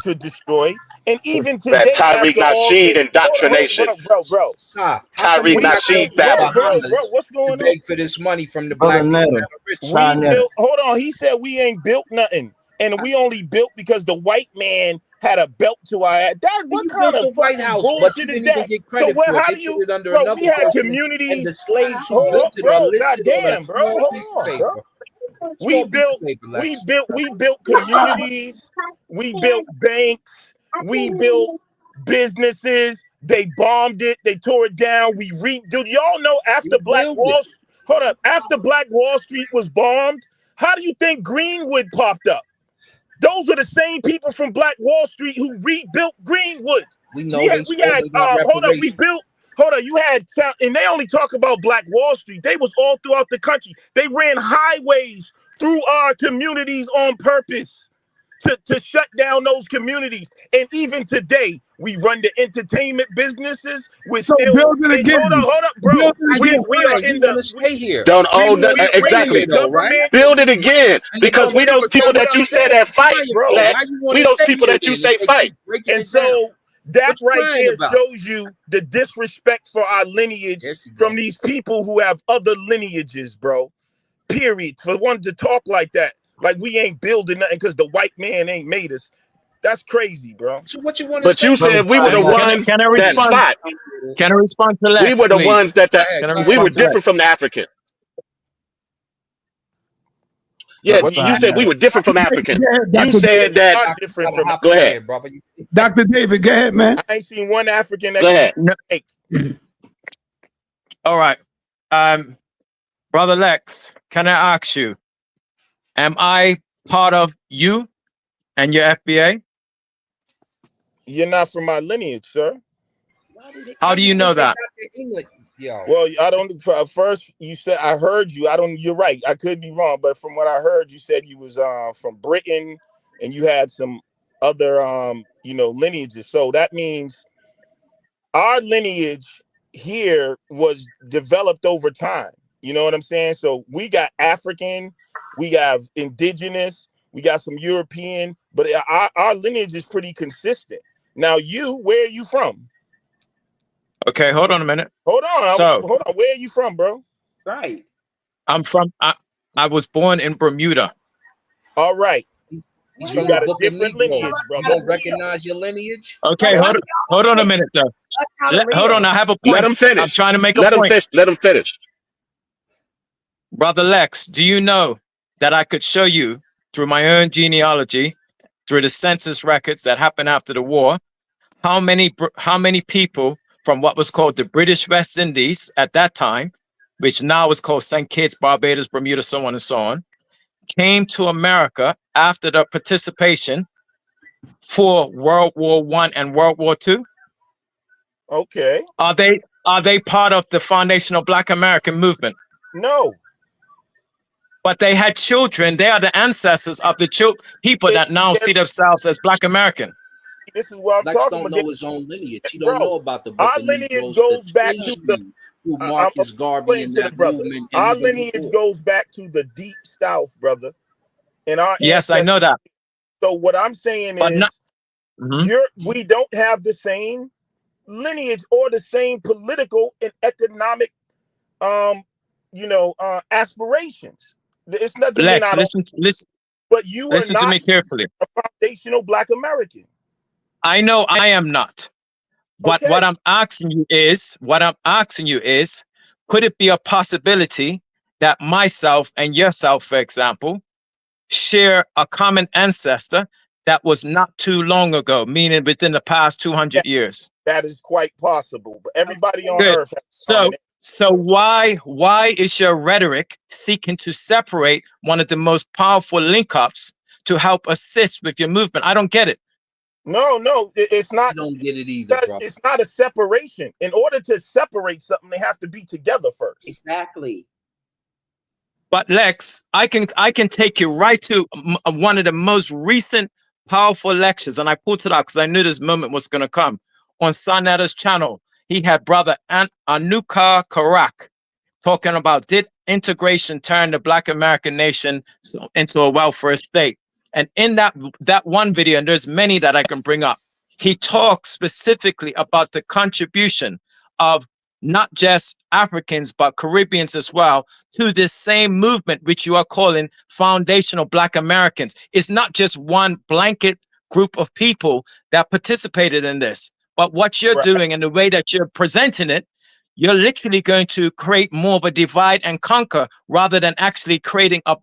To destroy. And even That today, Tariq after all Nasheed this, hold, indoctrination. bro. Sa, how come Tariq you We not going built, Nasheed to the Babble. bro. Bahamas What's to going on? beg for this money from the Brother black people Netta, that are rich? We Netta. built. Hold on. He said we ain't built nothing, and we only built because the white man had a belt to our ass. That And what you kind built of the White fucking House, but you bullshit is didn't even that? get So credit what? for it. How They do put you, it under bro? We another had person, and the communities. slaves who Hold built up, it are bro. listed on a Goddamn, bro. small Hold piece of on, bro. paper. We Small piece of built, paper, we Lex. built, we built communities. We built banks. We built businesses. They bombed it. They tore it down. Dude, y'all know after Black Rebuild it. Wall. Hold up. After Black Wall Street was bombed, how do you think Greenwood popped up? Those are the same people from Black Wall Street who rebuilt Greenwood. We know they We stole. had They got hold up, we reparations. built. Hold on, you had, and they only talk about Black Wall Street. They was all throughout the country. They ran highways through our communities on purpose to shut down those communities. And even today, we run the entertainment businesses. We're So still, build it again. hold up, bro. Build it Now you again. We are crying. in You the, want to stay here. Don't we, own we, the, we, You're we staying in here the exactly. though, right? government. Build it again And the because we government those is people That's what that I'm you helping you said saying, that keep fight, crying bro. for? Why Lex. you want We to those stay people here that you then if say they fight. keep breaking And it down? so that What you right crying there about? shows you the disrespect for our lineage There she from go. these people who have other lineages, bro. Period. For one to talk like that, like we ain't building nothing because the white man ain't made us. That's crazy, bro. So what you want to But say? you said we were the ones Can I that respond? fought. Can I respond to We Lex, were the ones please? that Go ahead, Can I go we ahead, were respond to Lex? different from the African. Yeah, What? you said we were different from African. Go ahead, You Dr. said David. that. Are Doctor, you different gotta from. hop Go in ahead. there, brother. Dr. David, go ahead, man. I ain't seen one African that Go can ahead. No. make. All right. Brother Lex, can I ask you, am I part of you and your FBA? You're not from my lineage, sir. How do you know that? Yo, Well, I don't. First, you said I heard you. I don't. You're right. I could be wrong, but from what I heard, you said you was from Britain, and you had some other lineages. So that means our lineage here was developed over time. You know what I'm saying? So we got African, we have indigenous, we got some European, but our lineage is pretty consistent. Now, where are you from? Okay, hold on a minute. Hold on, So hold on. Where are you from, bro? Right. I'm from. I was born in Bermuda. All right, he's you from the got a Book of different Negroes. lineage, You brother. don't recognize your lineage? Okay, hold on a minute, though. That's how to Hold on, live. I have a Let point. him I'm finish. trying to make a Let him point. finish. Let him finish. Brother Lex, do you know that I could show you through my own genealogy, through the census records that happened after the war, how many people from what was called the British West Indies at that time, which now is called St. Kitts, Barbados, Bermuda, so on and so on, came to America after the participation for World War I and World War II? Okay. Are they part of the foundational Black American movement? No. But they had children. They are the ancestors of the people that now see themselves as Black American. This is what I'm Lex talking don't about, know his own lineage. He don't bro. know about the Book Our of lineage Negroes to goes back to trace the. you through I'm Marcus Garvey explaining and to the that brother. movement and Our even lineage before. goes back to the deep South, brother, and our Yes, I ancestors. know that. So what I'm saying But not. is, we don't have the same lineage or the same political and economic, aspirations. It's nothing mean Lex, I don't. listen, But you are listen to not me carefully. a foundational Black American. I know I am not. But Okay. what I'm asking you is, could it be a possibility that myself and yourself, for example, share a common ancestor that was not too long ago, meaning within the past 200 years? That is quite possible. But everybody on Good. Earth has common. So why is your rhetoric seeking to separate one of the most powerful link-ups to help assist with your movement? I don't get it. No, it's not. You don't get it either, Because bro. it's not a separation. In order to separate something, they have to be together first. Exactly. But Lex, I can take you right to one of the most recent powerful lectures, and I pulled it out because I knew this moment was going to come. On Sanetta's channel, he had brother Anuka Karak talking about, did integration turn the Black American nation into a welfare state? And in that one video, and there's many that I can bring up, he talks specifically about the contribution of not just Africans, but Caribbeans as well, to this same movement, which you are calling foundational Black Americans. It's not just one blanket group of people that participated in this, but what you're doing and the way that you're presenting it, you're literally going to create more of a divide and conquer rather than actually creating a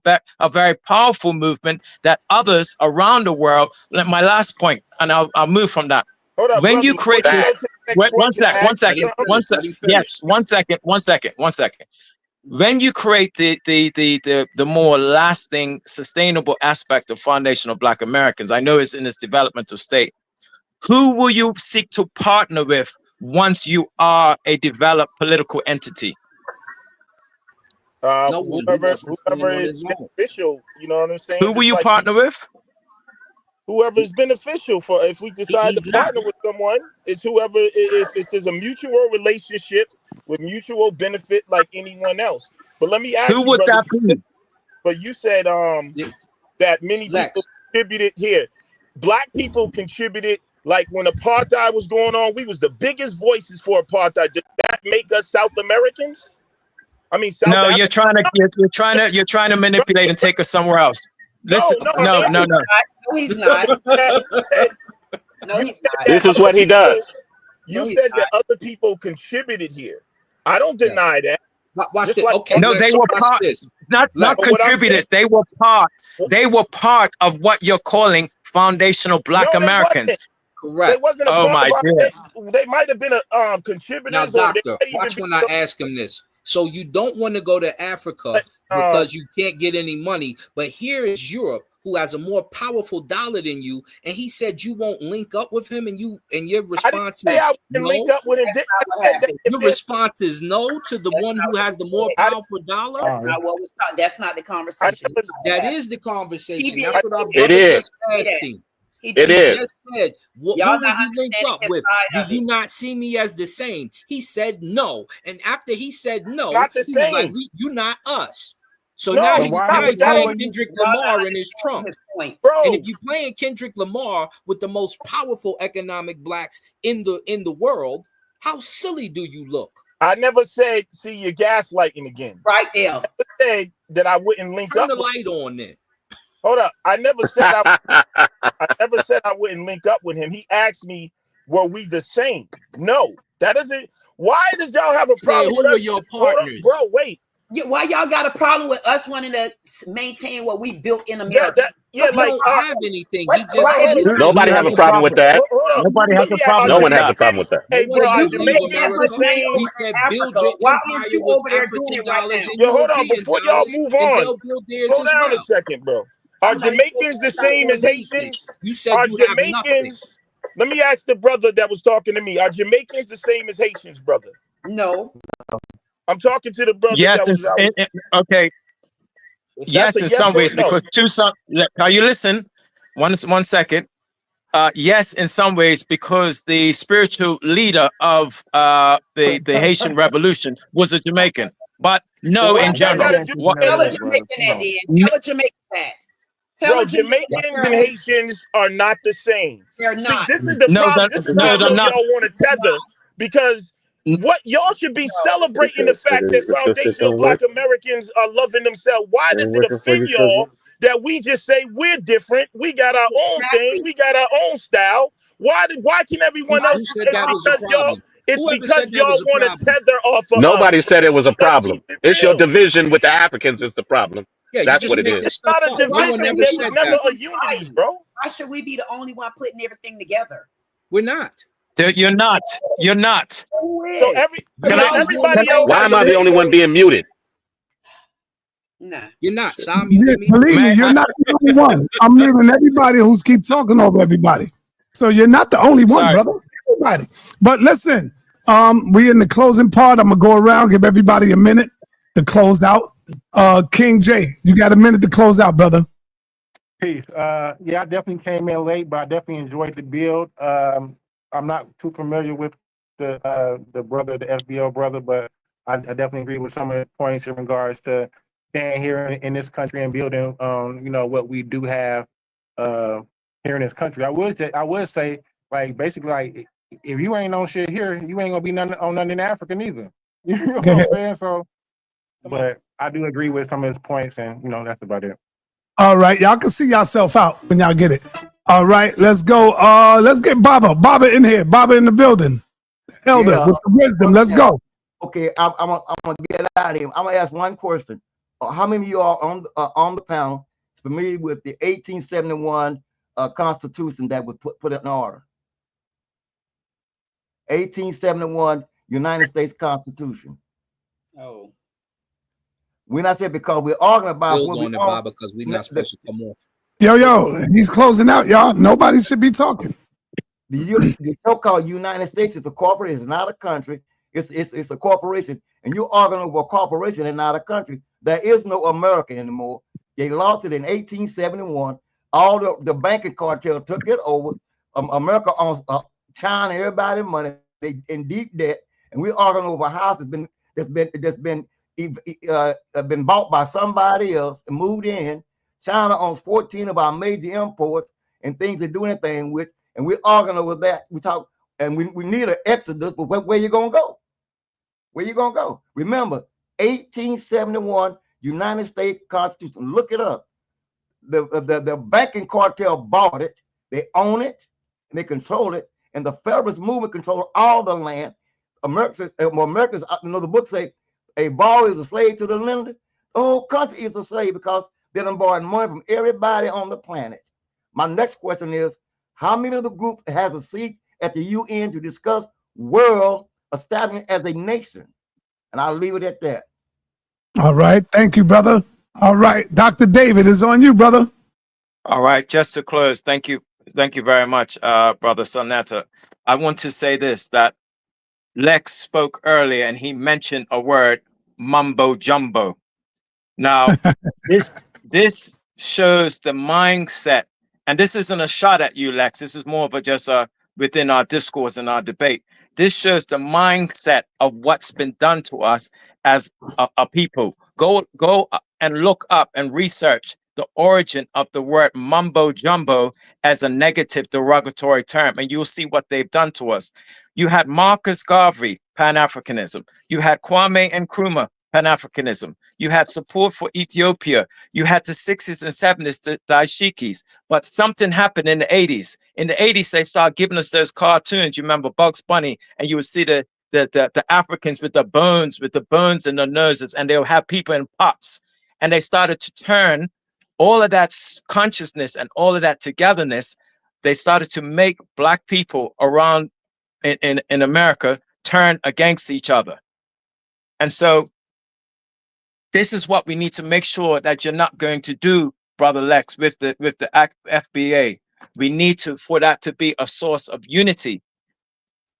very powerful movement that others around the world. My last point, and I'll move from that. Hold up, When brother. you create Before you this, go to the next point, can I ask Let you him something? finish. Let him finish. yes, one second. When you create the more lasting, sustainable aspect of foundational Black Americans, I know it's in its developmental state. Who will you seek to partner with once you are a developed political entity? No one. He Whoever wants to stand on is his own. beneficial, you know what I'm saying? Who will Just you like partner with? whoever is beneficial for. If we decide to He's not. partner with someone, it's whoever. If it's a mutual relationship with mutual benefit, like anyone else. But let me Who ask you, would brother. that be? You said that many people Lex. contributed here. Black people contributed. Like when apartheid was going on, we was the biggest voices for apartheid. Did that make us South Americans? I mean, South No, Africans. you're trying to manipulate and take us somewhere else. Listen, No, no, no, no. No, he's not. No, You he's said not. that This is other what he people. does. You No, he's said not. that other people contributed here. I don't Yeah. deny that. Watch Just this. like Okay, No, Lex, they were watch part, this. not Lex. what I'm saying. contributed. They were part. They were part of what you're calling foundational No, Black they wasn't. Americans. They Correct. wasn't a Oh part of my our. dear. They might have been a Now, contributors, or they doctor, might even watch be. when I ask him this. So you don't want to go to Africa Um, because you can't get any money, but here is Europe, who has a more powerful dollar than you, and he said you won't link up with him, and your I didn't response say is I wouldn't link no. up with him. That's I not what said that happened. if Your there's, response is no to the That's one not who what has the more I, powerful dollar. That's not what was taught. That's not the I conversation. never, That is the conversation. He That's did what our say It brother is. just asked that. him. He It did. He is. just said, who Y'all will not you link understanding up his with? side Do of you it. not see me as the same? He said no. And after he said no, not the he was like, same. you're not us. So now No, So why not, he that playing don't, Kendrick Y'all not Lamar in his understanding trunk. his point. And if bro. you playing Kendrick Lamar with the most powerful economic blacks in the world, how silly do you look? I never said. See, you're gaslighting again. Right there. I never said that I wouldn't link Turn up the with. light on then. Hold up. I never said I wouldn't link up with him. He asked me, were we the same? No, that isn't. Why does y'all have a Say, problem with who were us? your Hold up, partners? bro. Wait. Why y'all got a problem with us wanting to maintain what we built in America? Yeah, He like, don't have anything. He What's just why said is he you? Nobody Who have has a a problem with problem? that. hold up. Nobody has Let me a ask. Are problem No with one has a that. problem with Jamaicans? that. no Hey, one bro, are said You leave making Jamaicans that the much America. money same? He over in said build Africa. your Why aren't empire you with over there doing African it right dollars now? and Yo, hold on. European Before y'all dollars, move and on, they'll build theirs slow as down a well. second, bro. Are I'm not even supposed Jamaicans to the start same doing as anything. Haitians? You said Are you have nothing. Jamaicans? Let me ask the brother that was talking to me. Are Jamaicans the same as Haitians, brother? No. I'm talking to the brother Yes, that was. okay. That's Yes, a in yes some or a ways, no. because now you listen. One second. Yes, in some ways, because the spiritual leader of the Haitian Revolution was a Jamaican. But no, in What that general, got to can't do keep what? with Tell a narrative, anything? brother. Jamaican Come that on. then. Tell a Jamaican that. Tell Bro, a Jamaican Jamaicans and that Haitians are not the same. they're See, not. this is the No, problem. that This is how no, I they're know not. y'all want to tether, because what y'all should be celebrating the fact that This shit foundational don't work. Black Americans are loving themselves. Why Ain't does it working for offend you, cousin. y'all that we just say we're different? We got our own thing. Exactly. We got our own style. Why can everyone else? Who said It's that was a because y'all. problem? It's Whoever because said that y'all was a want to problem? tether off of us. Nobody said it was a Let's problem. keep it It's your real. division with the Africans is the problem. Yeah, you That's just what it making is. It's stuff not a up. But why No one should division. we ever There be was said the never that. only a one unity, fighting? bro. Why should we be the only one putting everything together? We're not. You're not. You're not. Who So is? Can We I? just want to everybody know else Why at am the I the only one table. being muted? Nah. You're not. Sam Yeah, muted me. believe me, May you're I? not the only one. I'm muting everybody who's keep talking over everybody. So you're not the only one, Sorry. brother. Everybody. But listen, we in the closing part. I'm gonna go around, give everybody a minute to close out. King J, you got a minute to close out, brother. Peace. Yeah, I definitely came in late, but I definitely enjoyed the build. I'm not too familiar with the brother, the FBO brother, but I definitely agree with some of the points in regards to staying here in this country and building what we do have here in this country. I would say like basically like if you ain't on shit here, you ain't gonna be on nothing in Africa neither. You know what I'm saying? So, but I do agree with some of his points, and that's about it. All right, y'all can see yourself out when y'all get it. All right, let's go. Let's get Baba. Baba in here. Baba in the building. Elder Yeah. with the wisdom. Let's go. Okay, I'm gonna get out of here. I'm gonna ask one question. How many of you are on the panel familiar with the 1871 Constitution that was put in order? 1871 United States Constitution. Oh. We're not saying because we're arguing about Build what we on it, are. Bob, because we're not supposed to come off. Yo, he's closing out, y'all. Nobody should be talking. The so-called United States is a corporation, it's not a country. It's a corporation, and you're arguing over a corporation and not a country. There is no America anymore. They lost it in 1871. All the banking cartel took it over. America owns China, everybody money. They in deep debt, and we're arguing over a house that's been bought by somebody else and moved in. China owns 14 of our major imports and things to do anything with, and we're arguing over that. We talk, and we need an exodus, but where you gonna go? Where you gonna go? Remember, 1871 United States Constitution. Look it up. the banking cartel bought it. They own it and they control it. And the Federalist movement control all the land. America's, the book say, a borrower is a slave to the lender. The whole country is a slave because they done borrowed money from everybody on the planet. My next question is, how many of the group has a seat at the UN to discuss world establishment as a nation? And I'll leave it at that. All right. Thank you, brother. All right. Dr. David, is on you, brother. All right. Just to close, thank you. Thank you very much, Brother Sonata. I want to say this, that Lex spoke earlier and he mentioned a word, mumbo jumbo. Now, this shows the mindset, and this isn't a shot at you, Lex. This is more of a just within our discourse and our debate. This shows the mindset of what's been done to us as a people. Go and look up and research the origin of the word mumbo jumbo as a negative derogatory term, and you'll see what they've done to us. You had Marcus Garvey, Pan-Africanism. You had Kwame Nkrumah, Pan-Africanism. You had support for Ethiopia. You had the 60s and 70s, the dashikis. But something happened in the 80s. In the 80s, they started giving us those cartoons. You remember Bugs Bunny, and you would see the Africans with the bones in their noses, and they'll have people in pots. And they started to turn all of that consciousness and all of that togetherness. They started to make Black people around in America turn against each other. And so this is what we need to make sure that you're not going to do, Brother Lex, with the FBA. We need for that to be a source of unity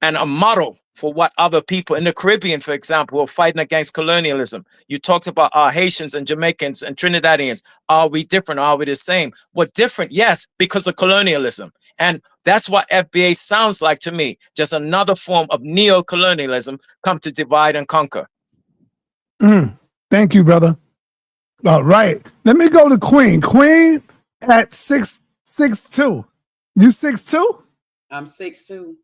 and a model for what other people in the Caribbean, for example, are fighting against colonialism. You talked about our Haitians and Jamaicans and Trinidadians. Are we different? Are we the same? We're different, yes, because of colonialism. And that's what FBA sounds like to me. Just another form of neo-colonialism come to divide and conquer. Thank you, brother. All right. Let me go to Queen. Queen at 6'2". You 6'2"? I'm 6'2".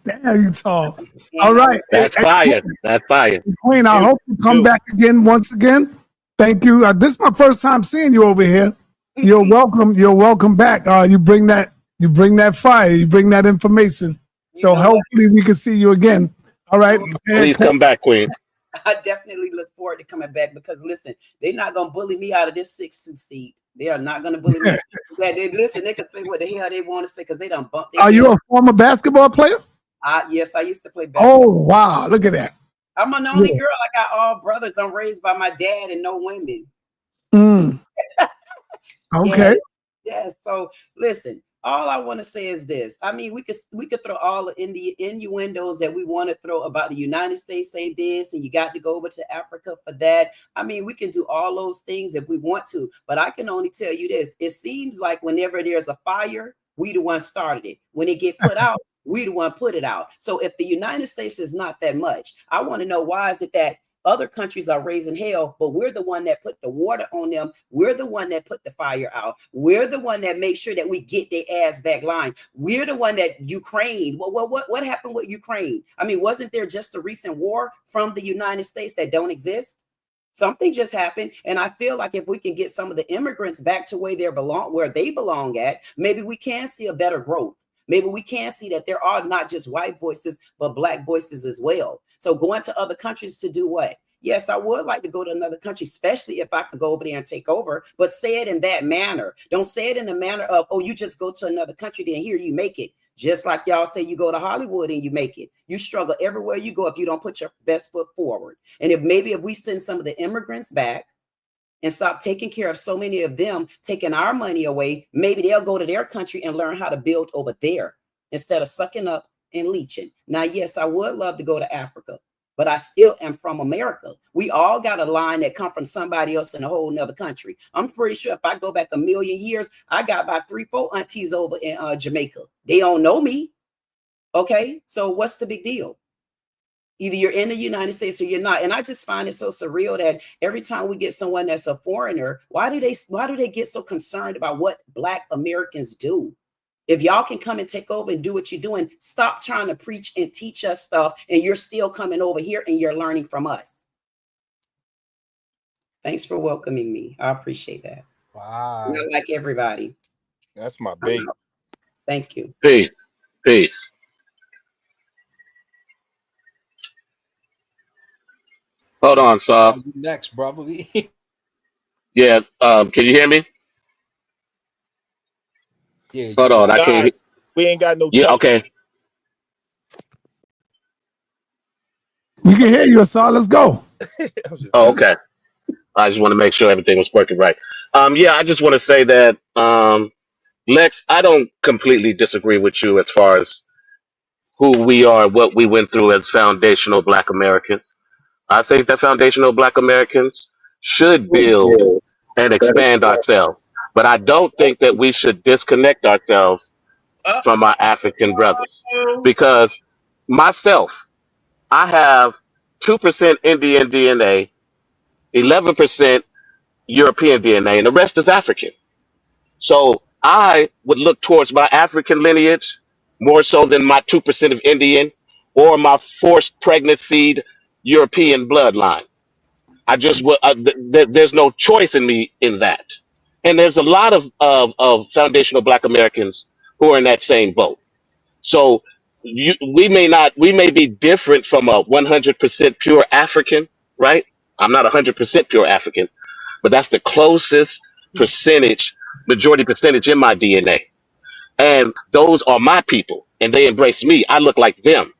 Damn, you tall. All right. That's fire. That's fire. Queen, I hope you come back again once again. Thank you. This is my first time seeing you over here. You're welcome. You're welcome back. You bring that fire. You bring that information. So hopefully we can see you again. All right. Please come back, Queen. I definitely look forward to coming back because listen, they're not gonna bully me out of this 6'2" seat. They are not gonna bully me. Listen, they can say what the hell they want to say because they done bumped. Are you a former basketball player? Yes, I used to play basketball. Oh wow, look at that. I'm an only girl. I got all brothers. I'm raised by my dad and no women. Okay. Yeah. So listen. All I want to say is this. I mean, we could throw all the innuendos that we want to throw about the United States saying this, and you got to go over to Africa for that. I mean, we can do all those things if we want to, but I can only tell you this. It seems like whenever there's a fire, we the one started it. When it get put out, we the one put it out. So if the United States is not that much, I want to know why is it that other countries are raising hell, but we're the one that put the water on them. We're the one that put the fire out. We're the one that make sure that we get their ass back line. We're the one that Ukraine. What happened with Ukraine? I mean, wasn't there just a recent war from the United States that don't exist? Something just happened, and I feel like if we can get some of the immigrants back to where they belong at, maybe we can see a better growth. Maybe we can see that there are not just white voices, but Black voices as well. So going to other countries to do what? Yes, I would like to go to another country, especially if I could go over there and take over, but say it in that manner. Don't say it in the manner of, oh, you just go to another country, then here you make it. Just like y'all say you go to Hollywood and you make it. You struggle everywhere you go if you don't put your best foot forward. And if we send some of the immigrants back and stop taking care of so many of them, taking our money away, maybe they'll go to their country and learn how to build over there instead of sucking up and leeching. Now, yes, I would love to go to Africa, but I still am from America. We all got a line that come from somebody else in a whole nother country. I'm pretty sure if I go back 1,000,000 years, I got about 3-4 aunties over in Jamaica. They don't know me. Okay, so what's the big deal? Either you're in the United States or you're not. And I just find it so surreal that every time we get someone that's a foreigner, why do they get so concerned about what Black Americans do? If y'all can come and take over and do what you're doing, stop trying to preach and teach us stuff, and you're still coming over here and you're learning from us. Thanks for welcoming me. I appreciate that. Bye. Not like everybody. That's my baby. Thank you. Peace. Peace. Hold on, Saul. You next, brother. Yeah. Can you hear me? Yeah, Hold you on. got I it. can't. We ain't got no Yeah. tech. Okay. We can hear you, Asar. Let's go. Oh, okay. I just want to make sure everything was working right. Yeah. I just want to say that, Lex, I don't completely disagree with you as far as who we are, what we went through as foundational Black Americans. I think that foundational Black Americans should build and expand ourselves. But I don't think that we should disconnect ourselves from our African brothers. Because myself, I have 2% Indian DNA, 11% European DNA, and the rest is African. So I would look towards my African lineage more so than my 2% of Indian or my forced pregnancy European bloodline. I just there's no choice in me in that. And there's a lot of foundational Black Americans who are in that same boat. So we may be different from a 100% pure African, right? I'm not 100% pure African, but that's the closest percentage, majority percentage in my DNA. And those are my people, and they embrace me. I look like them,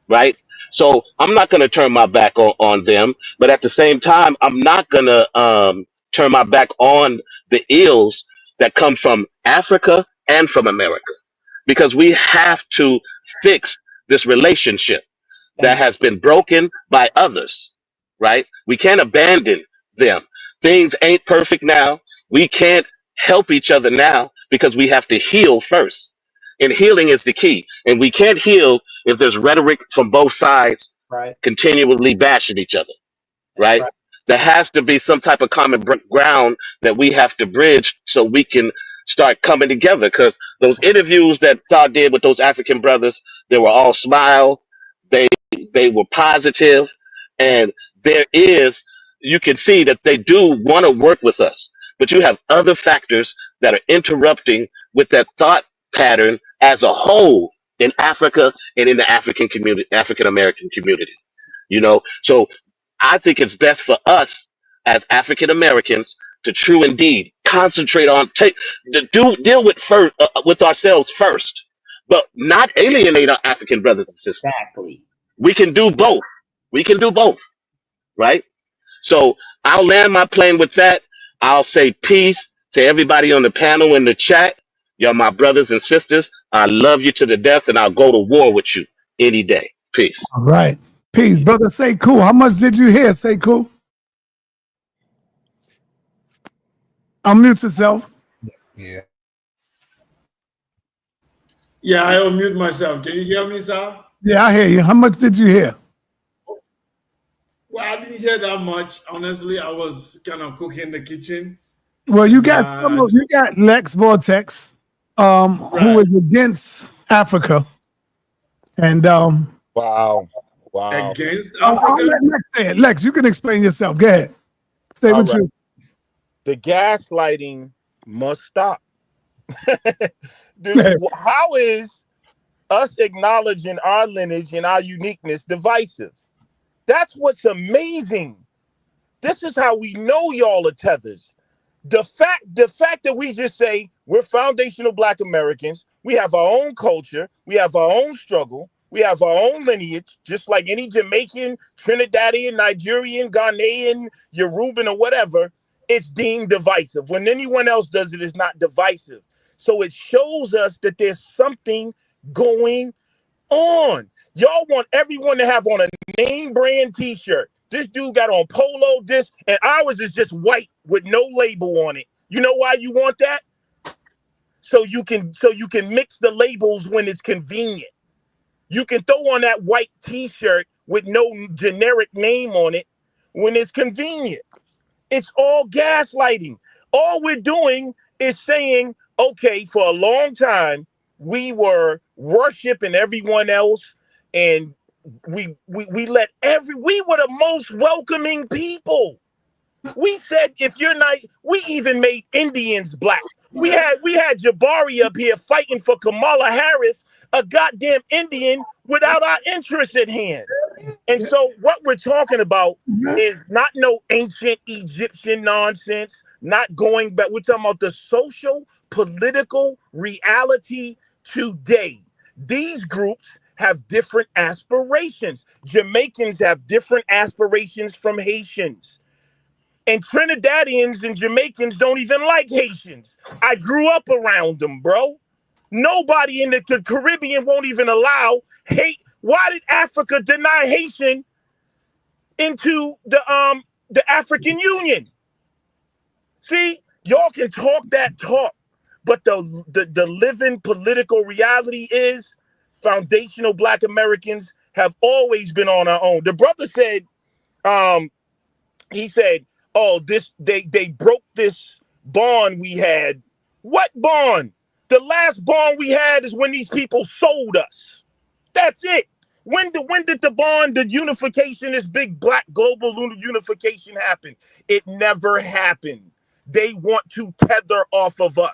right? So I'm not going to turn my back on them, but at the same time, I'm not going to turn my back on the ills that come from Africa and from America, because we have to fix this relationship that Thank has been broken by others, right? We can't abandon them. Things ain't perfect now. We can't help each other now because we have to heal first. And healing is the key. And we can't heal if there's rhetoric from both sides right. continually bashing each other, That's right? right. There has to be some type of common ground that we have to bridge so we can start coming together. Because those interviews that Todd did with those African brothers, they were all smile. They were positive, and there is, you can see that they do want to work with us, but you have other factors that are interrupting with that thought pattern as a whole in Africa and in the African community, African American community. So I think it's best for us as African Americans to true indeed concentrate on deal with ourselves first, but not alienate our African brothers and sisters. Exactly. We can do both. We can do both, right? So I'll land my plane with that. I'll say peace to everybody on the panel in the chat. Y'all, my brothers and sisters, I love you to the death, and I'll go to war with you any day. Peace. All right. Peace. Brother, say cool. How much did you hear? Say cool. Unmute yourself. Yeah. Yeah, I unmute myself. Can you hear me, sir? Yeah, I hear you. How much did you hear? Well, I didn't hear that much. Honestly, I was kind of cooking in the kitchen. Well, you And, got you got Lex Vortex, who is against Africa, and Wow. against I'll Africa. let Lex say it. Lex, you can explain yourself. Go ahead. Say All what right. you. The gaslighting must stop. Go How is us acknowledging our lineage and our uniqueness divisive? That's what's amazing. This is how we know y'all are tethers. The fact that we just say we're foundational Black Americans, we have our own culture, we have our own struggle, we have our own lineage, just like any Jamaican, Trinidadian, Nigerian, Ghanaian, Yoruban, or whatever. It's deemed divisive. When anyone else does it, it's not divisive. So it shows us that there's something going on. Y'all want everyone to have on a name brand t-shirt. This dude got on polo, this, and ours is just white with no label on it. You know why you want that? So you can mix the labels when it's convenient. You can throw on that white t-shirt with no generic name on it when it's convenient. It's all gaslighting. All we're doing is saying, okay, for a long time, we were worshiping everyone else, and we were the most welcoming people. We said if you're not, we even made Indians black. We had Jabari up here fighting for Kamala Harris, a goddamn Indian, without our interests at hand. And so what we're talking about is not no ancient Egyptian nonsense, not going back. We're talking about the social, political reality today. These groups have different aspirations. Jamaicans have different aspirations from Haitians. And Trinidadians and Jamaicans don't even like Haitians. I grew up around them, bro. Nobody in the Caribbean won't even allow hate. Why did Africa deny Haitian into the African Union? See, y'all can talk that talk, but the living political reality is foundational Black Americans have always been on our own. The brother said, he said, "Oh, they broke this bond we had." What bond? The last bond we had is when these people sold us. That's it. When did the bond, the unification, this big Black global unification happen? It never happened. They want to tether off of us.